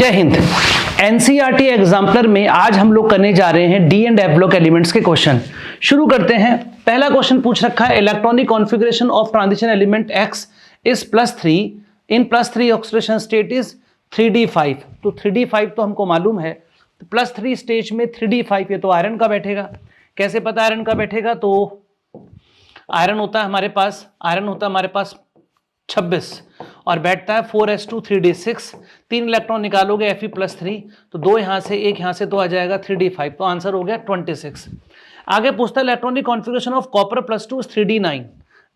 जय Hind. NCERT exemplar में आज हम लोग करने जा रहे हैं D and F block elements के क्वेश्चन। शुरू करते हैं। पहला क्वेश्चन पूछ रखा है electronic configuration of transition element x is +3 in +3 oxidation state is 3d5। तो 3d5 तो हमको मालूम है, तो +3 स्टेज में 3d5 ये तो आयरन का बैठेगा। कैसे पता आयरन का बैठेगा? तो आयरन होता है हमारे पास 26 और बैठता है 4s2 3d6। 3 इलेक्ट्रॉन निकालोगे Fe+3, तो 2 यहां से 1 यहां से, तो आ जाएगा 3d5। तो आंसर हो गया 26। आगे पूछता है electronic configuration of copper +2 is 3d9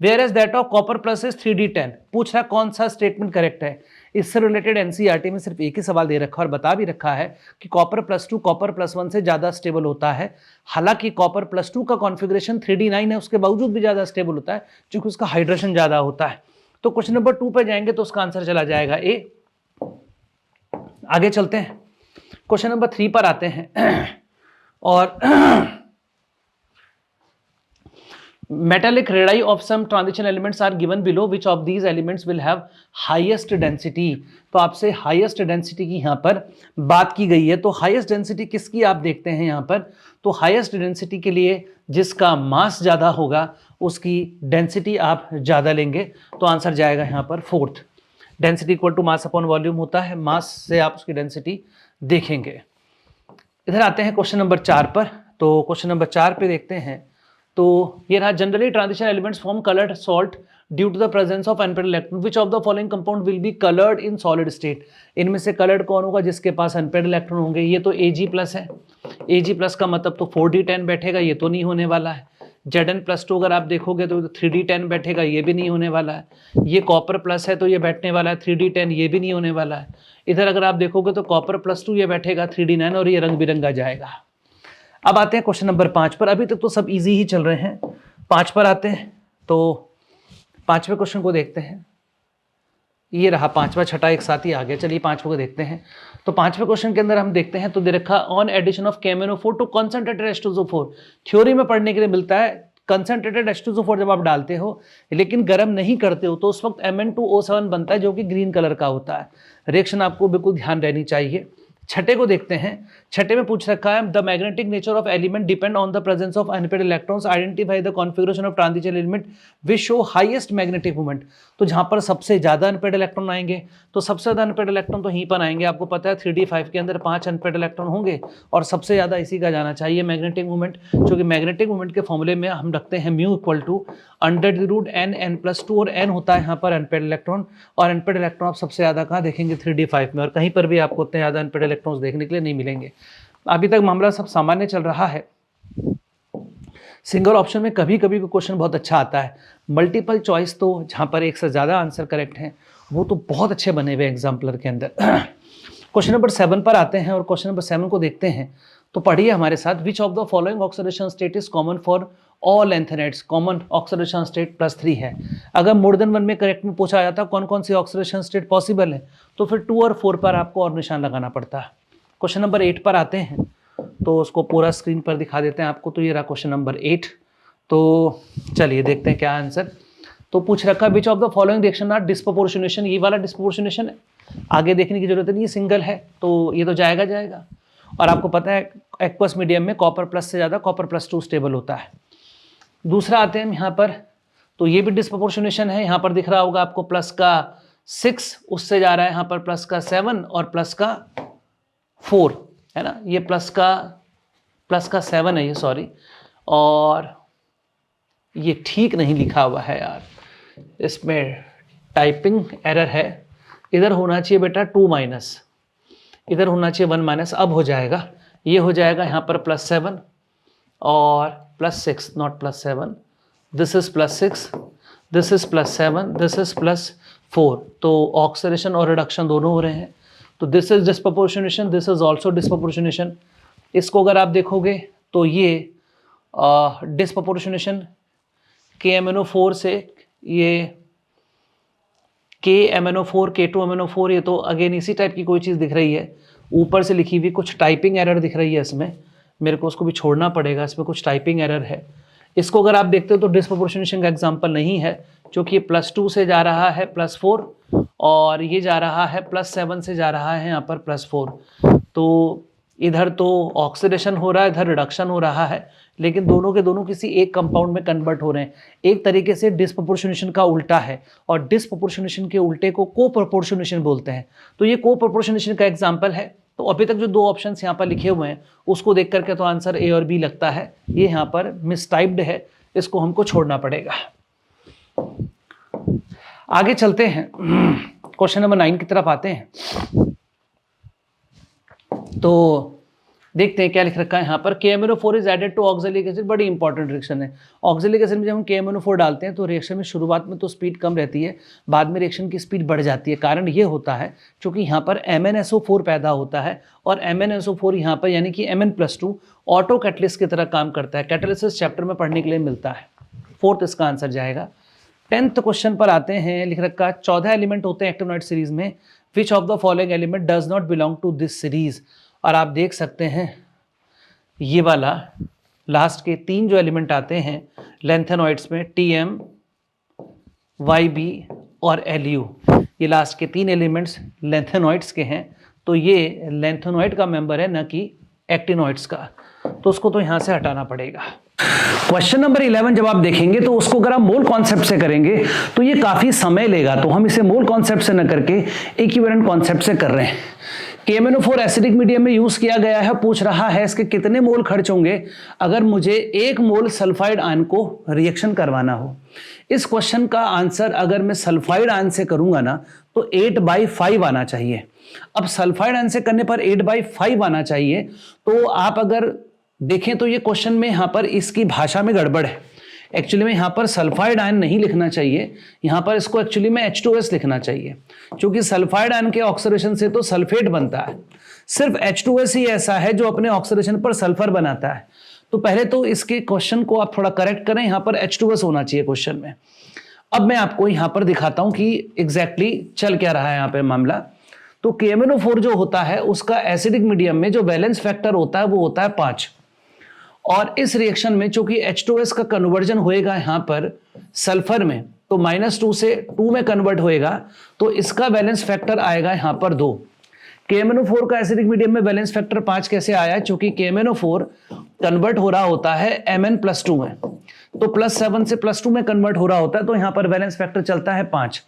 whereas that of copper plus is 3d10। पूछ रहा कौन सा स्टेटमेंट करेक्ट है। इससे रिलेटेड एनसीईआरटी में सिर्फ एक ही सवाल दे रखा है और बता भी रखा है कि कॉपर +2 कॉपर +1 से ज्यादा स्टेबल होता है। हालांकि कॉपर +2 का कॉन्फ़िगरेशन 3d9 है, उसके बावजूद भी ज्यादा स्टेबल होता है क्योंकि उसका हाइड्रेशन ज्यादा होता है। तो क्वेश्चन नंबर 2 पे जाएंगे तो उसका आंसर चला जाएगा ए। आगे चलते हैं, क्वेश्चन नंबर 3 पर आते हैं और metallic radii of some transition elements are given below, which of these elements will have highest density। तो आपसे highest density की यहाँ पर बात की गई है। तो highest density किसकी आप देखते हैं यहाँ पर? तो highest density के लिए जिसका मास ज़्यादा होगा उसकी डेंसिटी आप ज़्यादा लेंगे। तो आंसर जाएगा यहाँ पर 4th। Density equal to mass upon volume होता है, मास से आप उसकी डेंसिटी देखेंगे। इधर आते हैं क्वेश्चन नंबर 4 पर। तो क्वेश्चन नंबर 4 पे देखते हैं। तो ये रहा generally transition elements form coloured salt due to the presence of unpaired electron, which of the following compound will be coloured in solid state. इनमें से कलर्ड कौन होगा? जिसके पास अनपेयर्ड इलेक्ट्रॉन होंगे। ये तो Ag+ है, Ag+ का मतलब तो 4d10 बैठेगा, ये तो नहीं होने वाला है। Zn+2 अगर आप देखोगे तो 3d10 बैठेगा, ये भी नहीं होने वाला है। ये कॉपर प्लस है तो ये बैठने वाला है 3d10, ये भी नहीं होने वाला है। इधर अगर आप देखोगे तो कॉपर +2 ये बैठेगा 3d9 और ये रंग बिरंगा जाएगा। अब आते हैं क्वेश्चन नंबर 5 पर। अभी तक तो सब इजी ही चल रहे हैं। 5 पर आते हैं तो 5वें क्वेश्चन को देखते हैं। ये रहा 5वां, छठा एक साथ ही आ गया। चलिए 5वें को देखते हैं। तो 5वें क्वेश्चन के अंदर हम देखते हैं तो दे रखा on addition of KMnO4 to concentrated H2SO4। Theory में पढ़ने के लिए मिलता है कंसंट्रेटेड H2SO4 जब आप डालते हो लेकिन गर्म नहीं करते हो तो उस वक्त Mn2O7 बनता है जो कि ग्रीन कलर का होता है। रिएक्शन आपको बिल्कुल ध्यान रहनी चाहिए। छठे को देखते हैं। छठे में पूछ रखा है the magnetic nature of element depend on the presence of unpaired electrons, identify the configuration of transition element which show highest magnetic moment. तो जहां पर सबसे ज्यादा अनपेयर्ड इलेक्ट्रॉन आएंगे तो सबसे ज्यादा अनपेयर्ड इलेक्ट्रॉन तो यहीं पर आएंगे। आपको पता है 3d5 के अंदर 5 अनपेयर्ड इलेक्ट्रॉन होंगे और सबसे ज्यादा इसी का जाना चाहिए मैग्नेटिक मोमेंट, क्योंकि मैग्नेटिक मोमेंट के फॉर्मूले में हम रखते हैं μ = (n(n+2) और n होता है यहाँ पर अनपेयर्ड इलेक्ट्रॉन। और अनपेयर्ड इलेक्ट्रॉन आप सबसे ज्यादा कहाँ देखेंगे? 3d5 में। और कहीं पर भी आपको उतने ज्यादा अनपेयर्ड इलेक्ट्रॉन्स देखने के लिए नहीं मिलेंगे। अभी तक मामला सब सामान्य चल रहा है। सिंगल ऑप्शन में कभी कभी क्वेश्चन बहुत अच्छा आता है। मल्टीपल चॉइस तो जहाँ पर एक से ज़्यादा आंसर करेक्ट हैं वो तो बहुत अच्छे बने हुए एग्जाम्पलर के अंदर। क्वेश्चन नंबर 7 पर आते हैं और क्वेश्चन नंबर 7 को देखते हैं। तो पढ़िए हमारे साथ। Which of the following oxidation state is common for all lanthanides. Common oxidation state +3 है। अगर मोर देन 1 में करेक्ट में पूछा जाता कौन कौन सी ऑक्सीडेशन स्टेट पॉसिबल है तो फिर 2 और 4 पर आपको और निशान लगाना पड़ता है। क्वेश्चन नंबर 8 पर आते हैं तो उसको पूरा स्क्रीन पर दिखा देते हैं आपको। तो ये रहा क्वेश्चन नंबर 8। तो चलिए देखते हैं क्या आंसर। तो पूछ रखा which of the following reaction are disproportionation. ये वाला डिस्प्रोपोर्शनेशन है, आगे देखने की जरूरत नहीं, ये सिंगल है तो ये तो जाएगा। और आपको पता है एक्वस मीडियम में कॉपर प्लस से ज़्यादा कॉपर +2 स्टेबल होता है। दूसरा आते हैं यहाँ पर, तो ये भी डिस्प्रोपोर्शनेशन है। यहाँ पर दिख रहा होगा आपको +6 उससे जा रहा है यहाँ पर +7 और +4 है ना। ये +7 है ये, सॉरी। और ये ठीक नहीं लिखा हुआ है यार, इसमें टाइपिंग एरर है। इधर होना चाहिए बेटा 2-, इधर होना चाहिए 1-। अब हो जाएगा, ये हो जाएगा यहाँ पर +7 और +6, not +7। This is +6, this is +7, this is +4। तो ऑक्सीडेशन और रिडक्शन दोनों हो रहे हैं। तो this is disproportionation, this is also disproportionation. इसको अगर आप देखोगे तो ये डिस्प्रोपोर्शनेशन KMnO4 से ये KMnO4 K2MnO4, ये तो अगेन इसी टाइप की कोई चीज़ दिख रही है। ऊपर से लिखी हुई कुछ टाइपिंग एरर दिख रही है इसमें, मेरे को उसको भी छोड़ना पड़ेगा, इसमें कुछ टाइपिंग एरर है। इसको अगर आप देखते हो तो डिस्प्रोपोर्शनेशन का एग्जाम्पल नहीं है क्योंकि ये +2 से जा रहा है +4 और ये जा रहा है +7 से जा रहा है यहाँ पर +4। तो इधर तो ऑक्सीडेशन हो रहा है, इधर रिडक्शन हो रहा है, लेकिन दोनों के दोनों किसी एक कंपाउंड में कन्वर्ट हो रहे हैं। एक तरीके से डिस्प्रोपोर्शनेशन का उल्टा है, और डिस्प्रोपोर्शनेशन के उल्टे को कोप्रोपोर्शनेशन बोलते हैं। तो ये कोप्रोपोर्शनेशन का एग्जाम्पल है। तो अभी तक जो दो ऑप्शंस यहाँ पर लिखे हुए हैं उसको देख करके तो आंसर ए और बी लगता है। ये यहाँ पर मिसटाइप्ड है, इसको हमको छोड़ना पड़ेगा। आगे चलते हैं, क्वेश्चन नंबर 9 की तरफ आते हैं। तो देखते हैं क्या लिख रखा है यहाँ पर। KMnO4 is added to oxalic acid, बड़ी इंपॉर्टेंट रिएक्शन है। ऑक्जेलिक एसिड में जब हम KMnO4 डालते हैं तो रिएक्शन में शुरुआत में तो स्पीड कम रहती है, बाद में रिएक्शन की स्पीड बढ़ जाती है। कारण ये होता है क्योंकि यहाँ पर MnSO4 पैदा होता है, और MnSO4 यहाँ पर यानी कि Mn+2 ऑटो कैटलिस्ट की तरह काम करता है। कैटालिसिस चैप्टर में पढ़ने के लिए मिलता है। 4th इसका आंसर जाएगा। 10th क्वेश्चन पर आते हैं। लिख रखा 14 एलिमेंट होते हैं एक्टिनोइड सीरीज में। Which of the following element does not belong to this series. और आप देख सकते हैं ये वाला लास्ट के 3 जो एलिमेंट आते हैं लेंथेनॉइड्स में, TM, YB और LU, ये लास्ट के 3 एलिमेंट्स लेंथेनॉइड्स के हैं। तो ये लेंथेनॉइड का मेंबर है, न कि एक्टिनॉइड्स का। तो उसको तो यहां से हटाना पड़ेगा। क्वेश्चन नंबर 11 जब आप देखेंगे तो उसको अगर आप मोल कॉन्सेप्ट से करेंगे तो ये काफी समय लेगा, तो हम इसे मोल कॉन्सेप्ट से न करके इक्विवेलेंट कॉन्सेप्ट से कर रहे हैं। KMnO4 एसिडिक मीडियम में यूज किया गया है। पूछ रहा है इसके कितने मोल खर्च होंगे अगर मुझे 1 मोल सल्फाइड आयन को रिएक्शन करवाना हो। इस क्वेश्चन का आंसर अगर मैं सल्फाइड आयन से करूंगा ना तो 8/5 आना चाहिए। अब सल्फाइड आयन से करने पर 8/5 आना चाहिए। तो आप अगर देखें तो ये क्वेश्चन में यहाँ पर इसकी भाषा में गड़बड़ है। एक्चुअली में यहाँ पर सल्फाइड आयन नहीं लिखना चाहिए, यहाँ पर इसको एक्चुअली में H2S लिखना चाहिए, क्योंकि सल्फाइड आयन के ऑक्सीडेशन से तो सल्फेट बनता है। सिर्फ H2S ही ऐसा है जो अपने ऑक्सीडेशन पर सल्फर बनाता है। तो पहले तो इसके क्वेश्चन को आप थोड़ा करेक्ट करें, यहाँ पर H2S होना चाहिए क्वेश्चन में। अब मैं आपको यहाँ पर दिखाता हूँ कि एग्जैक्टली चल क्या रहा है यहाँ पे मामला। तो KMnO4 जो होता है उसका एसिडिक मीडियम में जो वैलेंस फैक्टर होता है वो होता है 5, और इस रिएक्शन में चूंकि H2S का कन्वर्जन होएगा यहाँ पर सल्फर में, तो -2 से 2 में कन्वर्ट होएगा, तो इसका वैलेंस फैक्टर आएगा यहाँ पर 2। KMnO4 का एसिडिक मीडियम में वैलेंस फैक्टर 5 कैसे आया? क्योंकि KMnO4 कन्वर्ट हो रहा होता है Mn+2 में, तो +7 से +2 में कन्वर्ट हो रहा होता है, तो यहाँ पर वैलेंस फैक्टर चलता है 5।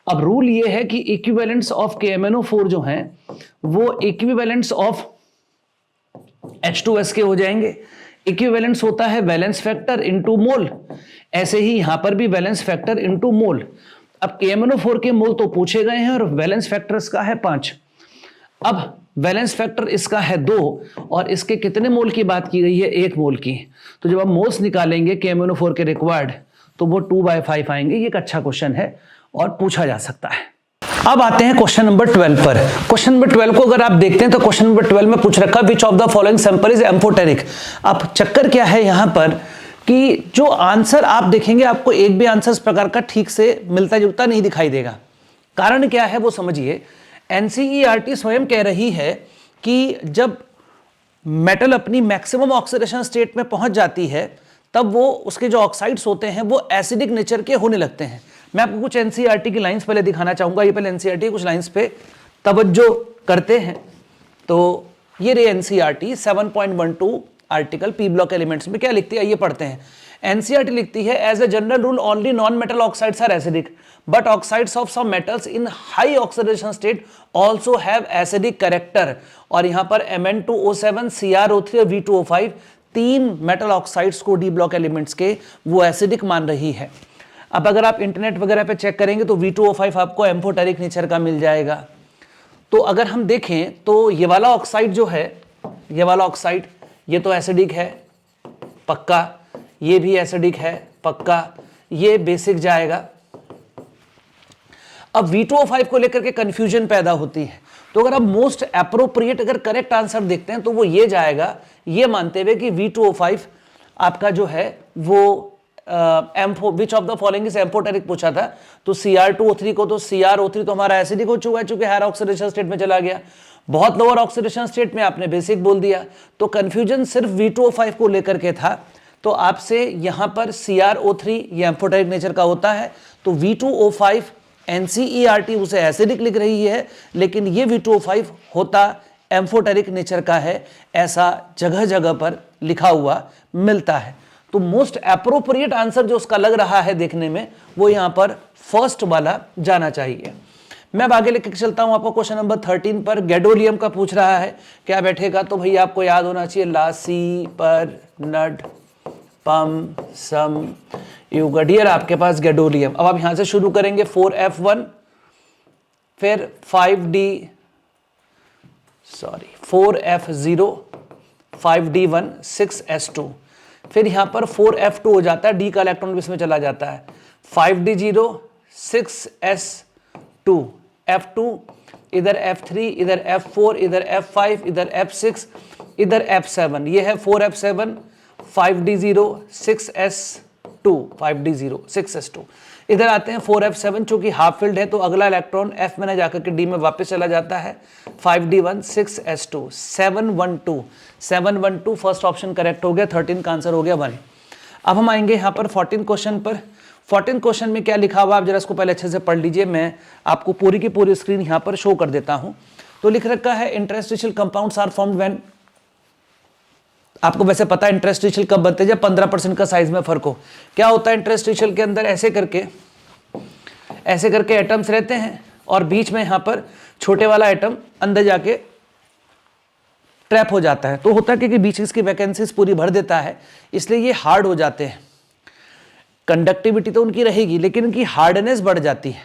अब रूल ये है कि इक्विवेलेंट्स ऑफ KMnO4 जो हैं वो इक्विवेलेंट्स ऑफ H2S के हो जाएंगे। इक्विवेलेंस होता है वैलेंस फैक्टर इनटू मोल, ऐसे ही यहां पर भी वैलेंस फैक्टर इनटू मोल। अब KMnO4 के मोल तो पूछे गए हैं और वैलेंस फैक्टर इसका है 5। अब वैलेंस फैक्टर इसका है 2 और इसके कितने मोल की बात की गई है? 1 मोल की। तो जब आप मोल्स निकालेंगे KMnO4 के रिक्वायर्ड तो वो 2/5 आएंगे। ये एक अच्छा क्वेश्चन है और पूछा जा सकता है। अब आते हैं क्वेश्चन नंबर 12 पर। क्वेश्चन नंबर 12 को अगर आप देखते हैं तो क्वेश्चन नंबर 12 में पूछ रखा which of the following sample is amphoteric. अब चक्कर क्या है यहां पर कि जो आंसर आप देखेंगे आपको एक भी आंसर इस प्रकार का ठीक से मिलता जुलता नहीं दिखाई देगा। कारण क्या है वो समझिए। NCERT स्वयं कह रही है कि जब मेटल अपनी मैक्सिमम ऑक्सीडेशन स्टेट में पहुंच जाती है तब वो उसके जो ऑक्साइड्स होते हैं वो एसिडिक नेचर के होने लगते हैं। मैं आपको कुछ NCERT की लाइंस पहले दिखाना चाहूंगा। ये पहले NCERT कुछ लाइंस पे तवज्जो करते हैं। तो ये रे NCERT 7.12 article P block elements में क्या लिखती है ये पढ़ते हैं। NCERT लिखती है as a general rule only non metal oxides are acidic but oxides of some metals in high oxidation state also have acidic character. और यहाँ पर Mn2O7, CrO3 और V2O5 3 मेटल ऑक्साइड्स को डी ब्लॉक एलिमेंट्स के वो acidic मान रही है। अब अगर आप इंटरनेट वगैरह पे चेक करेंगे तो V2O5 आपको एम्फोटेरिक नेचर का मिल जाएगा। तो अगर हम देखें तो ये वाला ऑक्साइड जो है, ये वाला ऑक्साइड ये तो एसिडिक है पक्का, ये भी एसिडिक है पक्का, ये बेसिक जाएगा। अब V2O5 को लेकर के कंफ्यूजन पैदा होती है। तो अगर आप मोस्ट एप्रोप्रिएट अगर करेक्ट आंसर देखते हैं तो वो ये जाएगा, ये मानते हुए कि V2O5 आपका जो है वो विच of the following is amphoteric पूछा था। तो Cr2O3 को तो CrO3 तो हमारा एसिडिक हो चुका है चूंकि हायर ऑक्सीडेशन स्टेट में चला गया। बहुत लोअर ऑक्सीडेशन स्टेट में आपने बेसिक बोल दिया। तो कंफ्यूजन सिर्फ V2O5 को लेकर के था। तो आपसे यहां पर CrO3 ये एम्फोटेरिक नेचर का होता है। तो V2O5 NCERT उसे एसिडिक लिख रही है, लेकिन ये V2O5 होता एम्फोटेरिक नेचर का है, ऐसा जगह जगह पर लिखा हुआ मिलता है। तो मोस्ट एप्रोप्रिएट आंसर जो उसका लग रहा है देखने में, वो यहां पर फर्स्ट वाला जाना चाहिए। मैं अब आगे लेके चलता हूं आपको क्वेश्चन नंबर 13 पर। गैडोलियम का पूछ रहा है, क्या बैठेगा? तो भैया आपको याद होना चाहिए लासी पर नड पम सम युगडियर आपके पास गैडोलियम। अब आप यहां से शुरू करेंगे 4F1, फिर 4F0, 5D1, 6S2, फिर यहां पर 4F2 हो जाता है, डी का इलेक्ट्रॉन इसमें चला जाता है, 5D0, 6S2, F2, इधर F3, इधर F4, इधर F5, इधर F6, इधर F7, ये है 4F7, 5D0, 6S2, 5D0, 6S2। इधर आते हैं 4F7, चूंकि हाफ फील्ड है तो अगला इलेक्ट्रॉन F में ना जाकर के D में वापस चला जाता है, 5D1, 6S2, 712 first option correct हो गया, 13 का आंसर हो गया 1। अब हम आएंगे यहाँ पर 14 क्वेश्चन पर। 14 क्वेश्चन में क्या लिखा हुआ आप जरा इसको पहले अच्छे से पढ़ लीजिए, मैं आपको पूरी की पूरी स्क्रीन यहाँ पर शो कर देता हूँ। तो लिख रखा है interstitial compounds are formed when, आपको वैसे पता है इंटरस्टिशियल कब बनते हैं, जब 15% का साइज में फर्क हो। क्या होता है इंटरस्टिशियल के अंदर, ऐसे करके एटम्स रहते हैं और बीच में यहां पर छोटे वाला एटम अंदर जाके ट्रैप हो जाता है। तो होता है कि बीच इसकी वैकेंसीज पूरी भर देता है, इसलिए ये हार्ड हो जाते हैं। कंडक्टिविटी तो उनकी रहेगी लेकिन इनकी हार्डनेस बढ़ जाती है।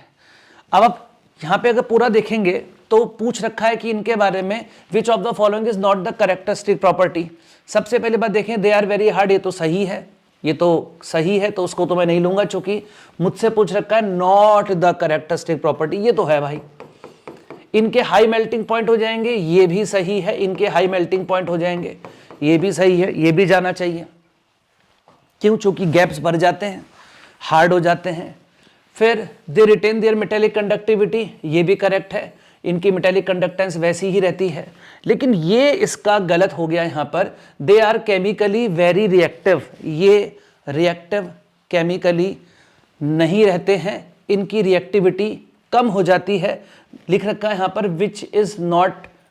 अब आप यहां पे अगर पूरा देखेंगे तो पूछ रखा है कि इनके बारे में which of the following is not the characteristic property. सबसे पहले बात देखें, दे आर वेरी हार्ड, ये तो सही है, तो उसको तो मैं नहीं लूंगा, चूंकि मुझसे पूछ रखा है नॉट द कैरेक्टरिस्टिक प्रॉपर्टी, ये तो है भाई। इनके हाई मेल्टिंग पॉइंट हो जाएंगे, ये भी सही है, इनके हाई मेल्टिंग पॉइंट हो जाएंगे, ये भी सही है, ये भी जाना चाहिए। क्यों? चूंकि गैप्स भर जाते हैं, हार्ड हो जाते हैं। फिर they retain their metallic conductivity, ये भी करेक्ट है, इनकी मेटेलिक कंडक्टेंस वैसी ही रहती है। लेकिन ये इसका गलत हो गया यहाँ पर, they are chemically very reactive, ये रिएक्टिव केमिकली नहीं रहते हैं, इनकी रिएक्टिविटी कम हो जाती है। लिख रखा है यहाँ पर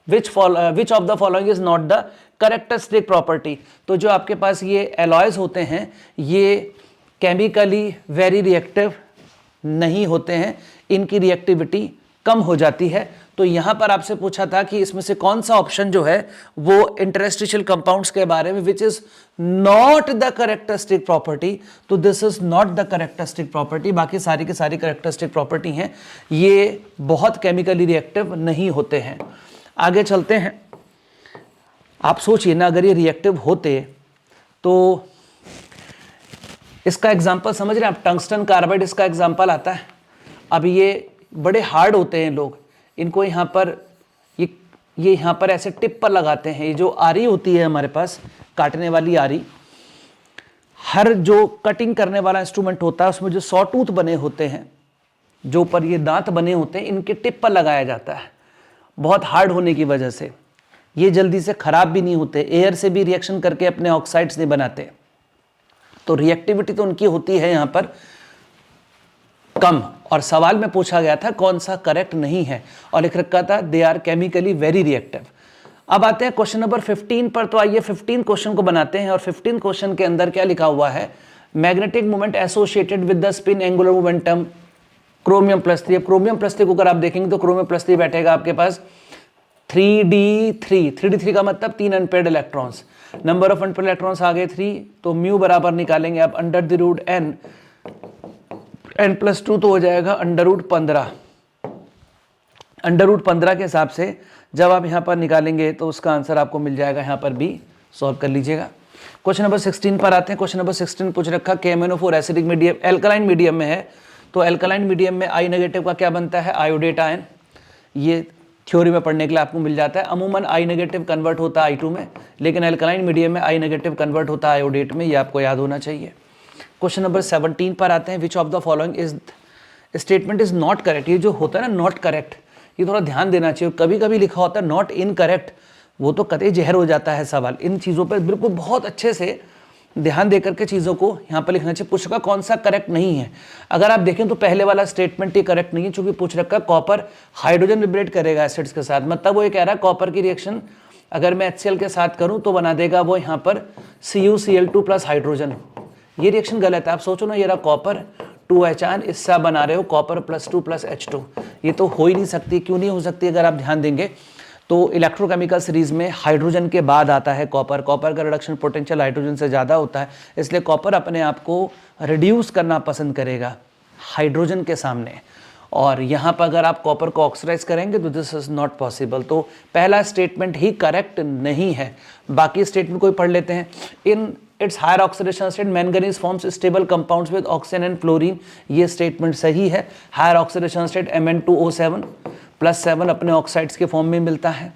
विच of the following is not the characteristic property. तो जो आपके पास ये एलॉयज होते हैं ये केमिकली वेरी रिएक्टिव नहीं होते हैं, इनकी रिएक्टिविटी कम हो जाती है। तो यहां पर आपसे पूछा था कि इसमें से कौन सा ऑप्शन जो है वो इंटरस्टिशियल कंपाउंड्स के बारे में which is not the characteristic property, तो this is not the characteristic property. बाकी सारी की सारी कैरेक्टरिस्टिक प्रॉपर्टी हैं, ये बहुत केमिकली रिएक्टिव नहीं होते हैं। आगे चलते हैं। आप सोचिए ना, अगर ये रिएक्टिव होते तो इसका एग्जाम्पल समझ रहे हैं आप, टंगस्टन कार्बाइड इसका एग्जाम्पल आता है। अब ये बड़े हार्ड होते हैं लोग, इनको यहाँ पर ये यहाँ पर ऐसे टिप पर लगाते हैं। ये जो आरी होती है हमारे पास, काटने वाली आरी, हर जो कटिंग करने वाला इंस्ट्रूमेंट होता है उसमें जो सॉ टूथ बने होते हैं, जो ऊपर ये दांत बने होते हैं, इनके टिप पर लगाया जाता है। बहुत हार्ड होने की वजह से ये जल्दी से खराब भी नहीं होते, एयर से भी रिएक्शन करके अपने ऑक्साइड्स नहीं बनाते। तो रिएक्टिविटी तो उनकी होती है यहाँ पर कम। और सवाल में पूछा गया था कौन सा करेक्ट नहीं है, और लिख रखा था they are chemically very reactive. अब आते हैं क्वेश्चन नंबर 15 पर। तो आइए 15 क्वेश्चन को बनाते हैं। और 15 क्वेश्चन के अंदर क्या लिखा हुआ है, magnetic moment associated with the spin angular momentum chromium plus 3। अब क्रोमियम प्लस 3 को अगर आप देखेंगे तो क्रोमियम प्लस 3 बैठेगा आपके पास 3d3। 3d3 का मतलब 3 unpaired electrons, number of unpaired electrons आ गए 3, तो म्यू बराबर निकालेंगे आप under the root n plus 2 तो हो जाएगा अंडर रूट 15। अंडर रूट 15 के हिसाब से जब आप यहाँ पर निकालेंगे तो उसका आंसर आपको मिल जाएगा, यहाँ पर भी सॉल्व कर लीजिएगा। क्वेश्चन नंबर 16 पर आते हैं। क्वेश्चन नंबर 16 पूछ रखा KMnO4 acidic medium alkaline medium में है, तो एल्कलाइन मीडियम में आई नेगेटिव का क्या बनता है, आयोडेट आयन। ये थ्योरी में पढ़ने के लिए आपको मिल जाता है। अमूमन आई नेगेटिव कन्वर्ट होता है I2 में, लेकिन एल्कलाइन मीडियम में आई नेगेटिव कन्वर्ट होता है आयोडेट में, ये आपको याद होना चाहिए। क्वेश्चन नंबर 17 पर आते हैं। विच of the following is statement is not correct. ये जो होता है ना नॉट करेक्ट, ये थोड़ा ध्यान देना चाहिए। कभी कभी लिखा होता है नॉट इनकरेक्ट, वो तो कतई जहर हो जाता है सवाल। इन चीज़ों पर बिल्कुल बहुत अच्छे से ध्यान देकर के चीज़ों को यहाँ पर लिखना चाहिए। पूछ रखा कौन सा करेक्ट नहीं है। अगर आप देखें तो पहले वाला स्टेटमेंट ही करेक्ट नहीं है, चूंकि पूछ रखा कॉपर हाइड्रोजन लिबरेट करेगा एसिड्स के साथ, मतलब वो ये कह रहा है कॉपर की रिएक्शन अगर मैं HCl के साथ करूं तो बना देगा वो यहाँ पर CuCl2 प्लस हाइड्रोजन। ये रिएक्शन गलत है। आप सोचो ना, ये रहा कॉपर 2H आयन, इससे आप बना रहे हो कॉपर +2 + H2। ये तो हो ही नहीं सकती। क्यों नहीं हो सकती? अगर आप ध्यान देंगे तो इलेक्ट्रोकेमिकल सीरीज में हाइड्रोजन के बाद आता है कॉपर। कॉपर का रिडक्शन पोटेंशियल हाइड्रोजन से ज़्यादा होता है, इसलिए कॉपर अपने आप को रिड्यूस करना पसंद करेगा हाइड्रोजन के सामने। और यहाँ पर अगर आप कॉपर को ऑक्सीडाइज करेंगे तो दिस इज नॉट पॉसिबल। तो पहला स्टेटमेंट ही करेक्ट नहीं है। बाकी स्टेटमेंट कोई पढ़ लेते हैं। In its higher oxidation state manganese forms stable compounds with oxygen and fluorine. ये स्टेटमेंट सही है। हायर ऑक्सीडेशन स्टेट Mn2O7 +7 अपने ऑक्साइड्स के फॉर्म में मिलता है।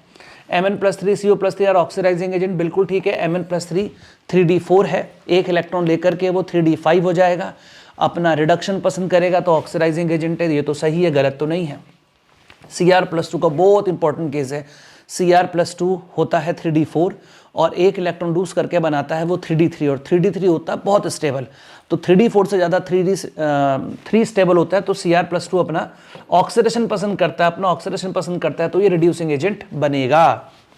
Mn+3 CO+3 are oxidising agent, बिल्कुल ठीक है। Mn+3 3d4 है, एक इलेक्ट्रॉन लेकर के वो 3d5 हो जाएगा। अपना रिडक्शन पसंद करेगा तो ऑक्सीडाइजिंग एजेंट है, ये तो सही है, गलत तो नहीं है। Cr+2 का बहुत इंपॉर्टेंट केस है। Cr+2 होता है 3d4 और एक इलेक्ट्रॉन लूज करके बनाता है वो 3d3, और 3d3 होता है बहुत स्टेबल। तो 3d4 से ज़्यादा 3 स्टेबल होता है। तो Cr+2 अपना ऑक्सीडेशन पसंद करता है, तो ये रिड्यूसिंग एजेंट बनेगा।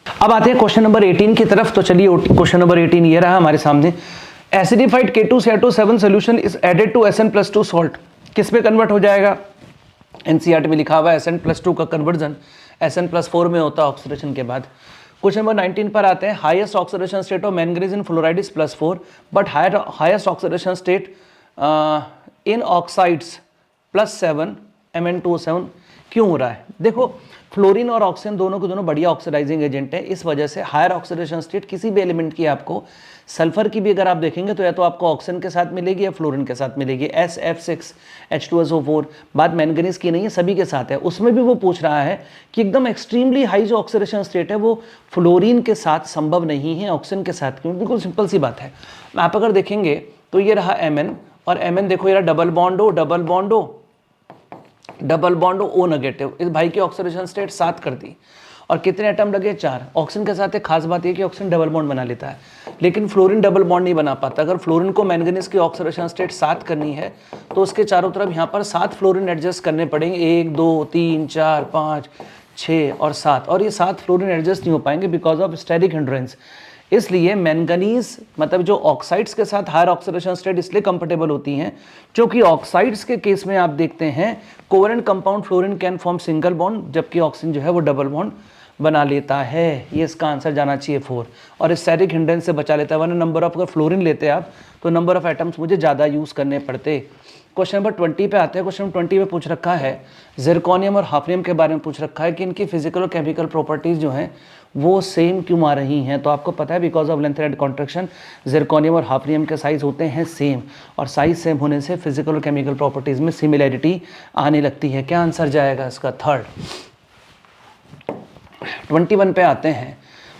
अब आते हैं क्वेश्चन नंबर 18 की तरफ। तो चलिए क्वेश्चन नंबर 18 ये रहा हमारे सामने। Acidified K2Cr2 solution is added to Sn+2 salt. किस पे कन्वर्ट हो जाएगा? NCERT में लिखा हुआ है Sn+2 का कन्वर्जन Sn+4 में होता है ऑक्सीडेशन के बाद। क्वेश्चन नंबर 19 पर आते हैं। Highest oxidation state of manganese in fluoride is +4 but highest oxidation state in oxides +7 Mn2O7 क्यों हो रहा है? देखो, फ्लोरीन और ऑक्सीजन दोनों के दोनों बढ़िया ऑक्सीडाइजिंग एजेंट है। इस वजह से हायर ऑक्सीडेशन स्टेट किसी भी एलिमेंट की आपको, सल्फर की भी अगर आप देखेंगे तो या तो आपको ऑक्सीजन के साथ मिलेगी या फ्लोरीन के साथ मिलेगी। SF6H2SO4। बात मैंगनीज की नहीं है, सभी के साथ है। उसमें भी वो पूछ रहा है कि एकदम एक्सट्रीमली हाई जो ऑक्सीडेशन स्टेट है वो फ्लोरीन के साथ संभव नहीं है, ऑक्सीजन के साथ क्यों? बिल्कुल सिंपल सी बात है। आप अगर देखेंगे तो ये रहा Mn, और Mn देखो ये रहा double bond O O negative. इस भाई की ऑक्सीडेशन स्टेट 7 कर दी, और कितने एटम लगे? 4। ऑक्सीजन के साथ एक खास बात है कि ऑक्सीजन डबल बॉन्ड बना लेता है, लेकिन फ्लोरीन डबल बॉन्ड नहीं बना पाता। अगर फ्लोरीन को मैंगनीज की ऑक्सीडेशन स्टेट 7 करनी है तो उसके चारों तरफ यहाँ पर 7 फ्लोरीन एडजस्ट करने पड़ेंगे। 1 2 3 4 5 6 और 7, और ये 7 फ्लोरीन एडजस्ट नहीं हो पाएंगे बिकॉज ऑफ स्टेरिक हिंड्रेंस। इसलिए मैंगनीज मतलब जो ऑक्साइड्स के साथ हायर ऑक्सीडेशन स्टेट इसलिए कंफर्टेबल होती हैं क्योंकि ऑक्साइड्स के केस में आप देखते हैं covalent compound fluorine can form single bond, जबकि ऑक्सीजन जो है वो डबल बॉन्ड बना लेता है। ये इसका आंसर जाना चाहिए 4, और स्टेरिक हिंड्रेंस से बचा लेता है। वरना नंबर ऑफ, अगर फ्लोरीन लेते आप तो नंबर ऑफ एटम्स मुझे ज़्यादा यूज़ करने पड़ते। क्वेश्चन नंबर 20 पे आते हैं। क्वेश्चन नंबर 20 में पूछ रखा है जिरकोनियम और हाफनियम के बारे में पूछ रखा है कि इनकी फिजिकल और केमिकल प्रॉपर्टीज़ जो हैं वो सेम क्यों आ रही हैं? तो आपको पता है because of length and contraction zirconium और हाफनियम के साइज होते हैं सेम, और साइज सेम होने से फिजिकल और केमिकल प्रॉपर्टीज़ में सिमिलैरिटी आने लगती है। क्या आंसर जाएगा इसका? 3rd। 21 पे आते हैं।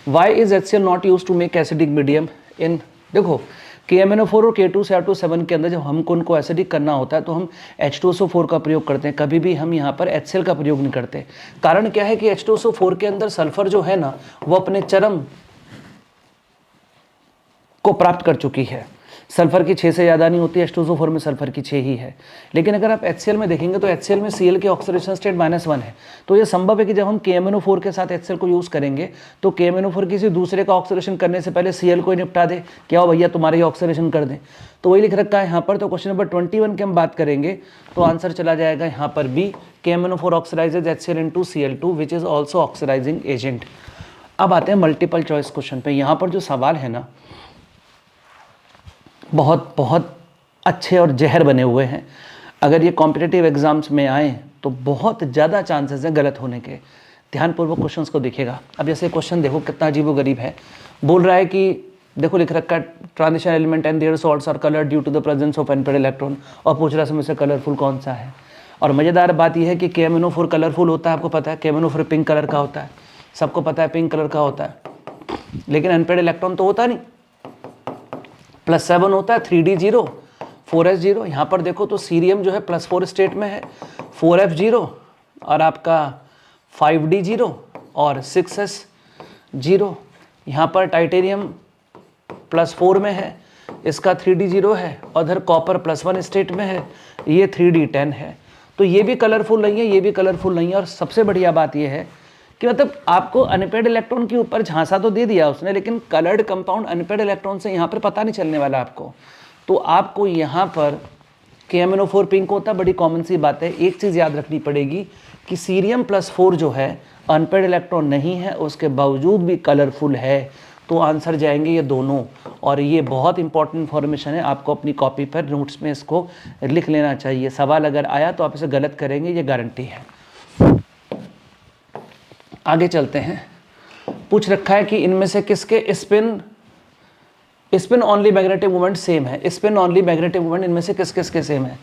Why is HCl not use to make acidic medium in? देखो, KMnO4 और K2Cr2 के अंदर जब हमको उनको एसिडिक करना होता है तो हम H2SO4 का प्रयोग करते हैं, कभी भी हम यहाँ पर HCl का प्रयोग नहीं करते। कारण क्या है कि H2SO4 के अंदर सल्फर जो है ना वो अपने चरम को प्राप्त कर चुकी है। सल्फर की 6 से ज़्यादा नहीं होती, H2SO4 में सल्फर की 6 ही है। लेकिन अगर आप HCl में देखेंगे तो HCl में Cl के ऑक्सीडेशन स्टेट -1 है। तो ये संभव है कि जब हम KMnO4 के साथ HCl को यूज़ करेंगे तो KMnO4 किसी दूसरे का ऑक्सीडेशन करने से पहले Cl को ही निपटा दे, क्या हो भैया तुम्हारे ही ऑक्सीडेशन कर दें। तो वही लिख रखा है यहाँ पर। तो क्वेश्चन नंबर 21 की हम बात करेंगे तो आंसर चला जाएगा यहाँ पर भी, KMnO4 oxidises HCl into Cl2 which is also oxidising agent. अब आते हैं मल्टीपल चॉइस क्वेश्चन पे। यहाँ पर जो सवाल है ना बहुत अच्छे और जहर बने हुए हैं। अगर ये कॉम्पिटिटिव एग्जाम्स में आए तो बहुत ज़्यादा चांसेस हैं गलत होने के। ध्यानपूर्वक क्वेश्चंस को देखिएगा। अब जैसे क्वेश्चन देखो कितना अजीबोगरीब है। बोल रहा है कि देखो लिख रखा है transition element and their salts are coloured due to the presence of unpaired electron, और पूछ रहा है इसमें से कलरफुल कौन सा है। और मज़ेदार बात यह है कि KMnO4 कलरफुल होता है, आपको पता है। KMnO4 पिंक कलर का होता है, सबको पता है पिंक कलर का होता है, लेकिन अनपेड इलेक्ट्रॉन तो होता नहीं। +7 होता है, 3d0 4s0। यहाँ पर देखो तो सीरियम जो है +4 स्टेट में है, 4f0 और आपका 5d0 और 6s0। यहाँ पर टाइटेनियम +4 में है, इसका 3d0 है और इधर कॉपर +1 स्टेट में है, ये 3d10 है। तो ये भी कलरफुल नहीं है, ये भी कलरफुल नहीं है। और सबसे बढ़िया बात ये है कि मतलब आपको अनपेड इलेक्ट्रॉन के ऊपर झांसा तो दे दिया उसने, लेकिन कलर्ड कंपाउंड अनपेड इलेक्ट्रॉन से यहाँ पर पता नहीं चलने वाला आपको। तो आपको यहाँ पर KMnO4 पिंक होता है, बड़ी कॉमन सी बात है। एक चीज़ याद रखनी पड़ेगी कि सीरियम +4 जो है अनपेड इलेक्ट्रॉन नहीं है, उसके बावजूद भी कलरफुल है। तो आंसर जाएंगे ये दोनों। और ये बहुत इंपॉर्टेंट इन्फॉर्मेशन है, आपको अपनी कॉपी पर नोट्स में इसको लिख लेना चाहिए। सवाल अगर आया तो आप इसे गलत करेंगे, ये गारंटी है। आगे चलते हैं। पूछ रखा है कि इनमें से किसके spin only magnetic moment same है। स्पिन ऑनली मैग्नेटिक मोमेंट इनमें से किस किस के सेम है।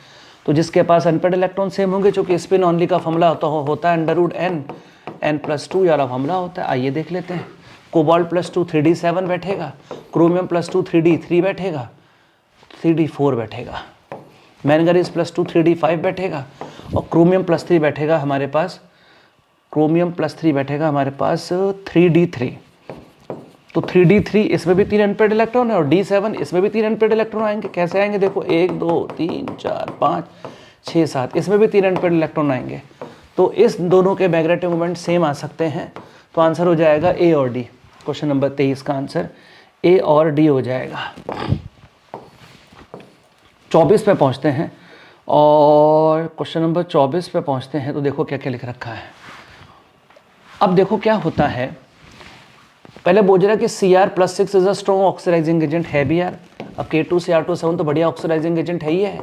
तो जिसके पास अनपेड इलेक्ट्रॉन सेम होंगे, चूंकि स्पिन ऑनली का फॉर्मूला होता है √n+2 वाला फॉर्मूला होता है। आइए देख लेते हैं। कोबाल्ट +2 3d7 बैठेगा, क्रोमियम +2 3d3 बैठेगा, 3d4 बैठेगा, मैंगनीज +2 3d5 बैठेगा और क्रोमियम +3 बैठेगा हमारे पास, क्रोमियम +3 बैठेगा हमारे पास 3d3। तो 3d3 इसमें भी 3 अनपेड इलेक्ट्रॉन है और d7 इसमें भी 3 अनपेड इलेक्ट्रॉन आएंगे। कैसे आएंगे देखो, 1 2 3 4 5 6 7, इसमें भी 3 अनपेड इलेक्ट्रॉन आएंगे। तो इस दोनों के मैग्नेटिक मोमेंट सेम आ सकते हैं। तो आंसर हो जाएगा A और D। क्वेश्चन नंबर 23 का आंसर A और D हो जाएगा। 24 पे पहुंचते हैं और क्वेश्चन नंबर 24 पे पहुंचते हैं तो देखो क्या क्या लिख रखा है। अब देखो क्या होता है, पहले बोल रहा है कि Cr+6 is a strong oxidising agent है भी यार। अब K2Cr2 तो बढ़िया ऑक्सीडाइजिंग एजेंट है ही है।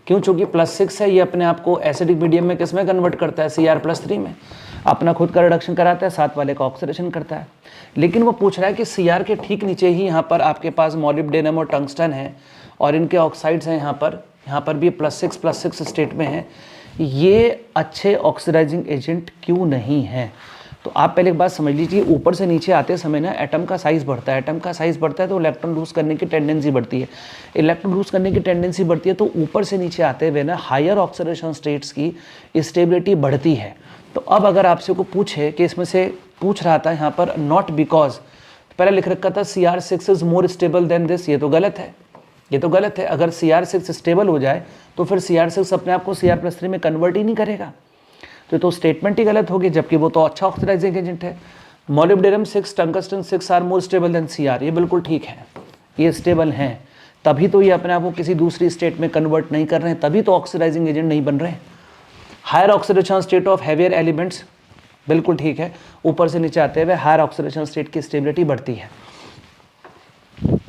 क्यों? चूंकि +6 है, ये अपने आप को एसिडिक मीडियम में किस में कन्वर्ट करता है, Cr+3 में। अपना खुद का रिडक्शन कराता है, साथ वाले का ऑक्सीडेशन करता है। लेकिन वो पूछ रहा है कि Cr के ठीक नीचे ही यहाँ पर आपके पास मॉलिब्डेनम और टंगस्टन है और इनके ऑक्साइड्स हैं यहाँ पर भी +6 स्टेट में है। ये अच्छे ऑक्सीडाइजिंग एजेंट क्यों नहीं है? तो आप पहले एक बात समझ लीजिए, ऊपर से नीचे आते समय ना एटम का साइज़ बढ़ता है। एटम का साइज़ बढ़ता है तो इलेक्ट्रॉन लूज करने की टेंडेंसी बढ़ती है। इलेक्ट्रॉन लूज करने की टेंडेंसी बढ़ती है तो ऊपर से नीचे आते हुए ना हायर ऑक्सीडेशन स्टेट्स की स्टेबिलिटी बढ़ती है। तो अब अगर आपसे को पूछे कि इसमें से पूछ रहा था यहाँ पर नॉट बिकॉज, पहले लिख रखा था Cr6 is more stable then this, ये तो गलत है, ये तो गलत है। अगर Cr6 स्टेबल हो जाए तो फिर Cr6 अपने आप को Cr+3 में कन्वर्ट ही नहीं करेगा, तो स्टेटमेंट ही गलत होगी, जबकि वो तो अच्छा ऑक्सीडाइजिंग एजेंट है। Molybdenum 6 tungsten 6 are more stable than Cr, ये बिल्कुल ठीक है, ये स्टेबल हैं, तभी तो ये अपने आप को किसी दूसरी स्टेट में कन्वर्ट नहीं कर रहे हैं, तभी तो ऑक्सीडाइजिंग एजेंट नहीं बन रहे हैं। Higher oxidation state of heavier elements बिल्कुल ठीक है, ऊपर से नीचे आते हुए हायर ऑक्सीडेशन स्टेट की स्टेबिलिटी बढ़ती है।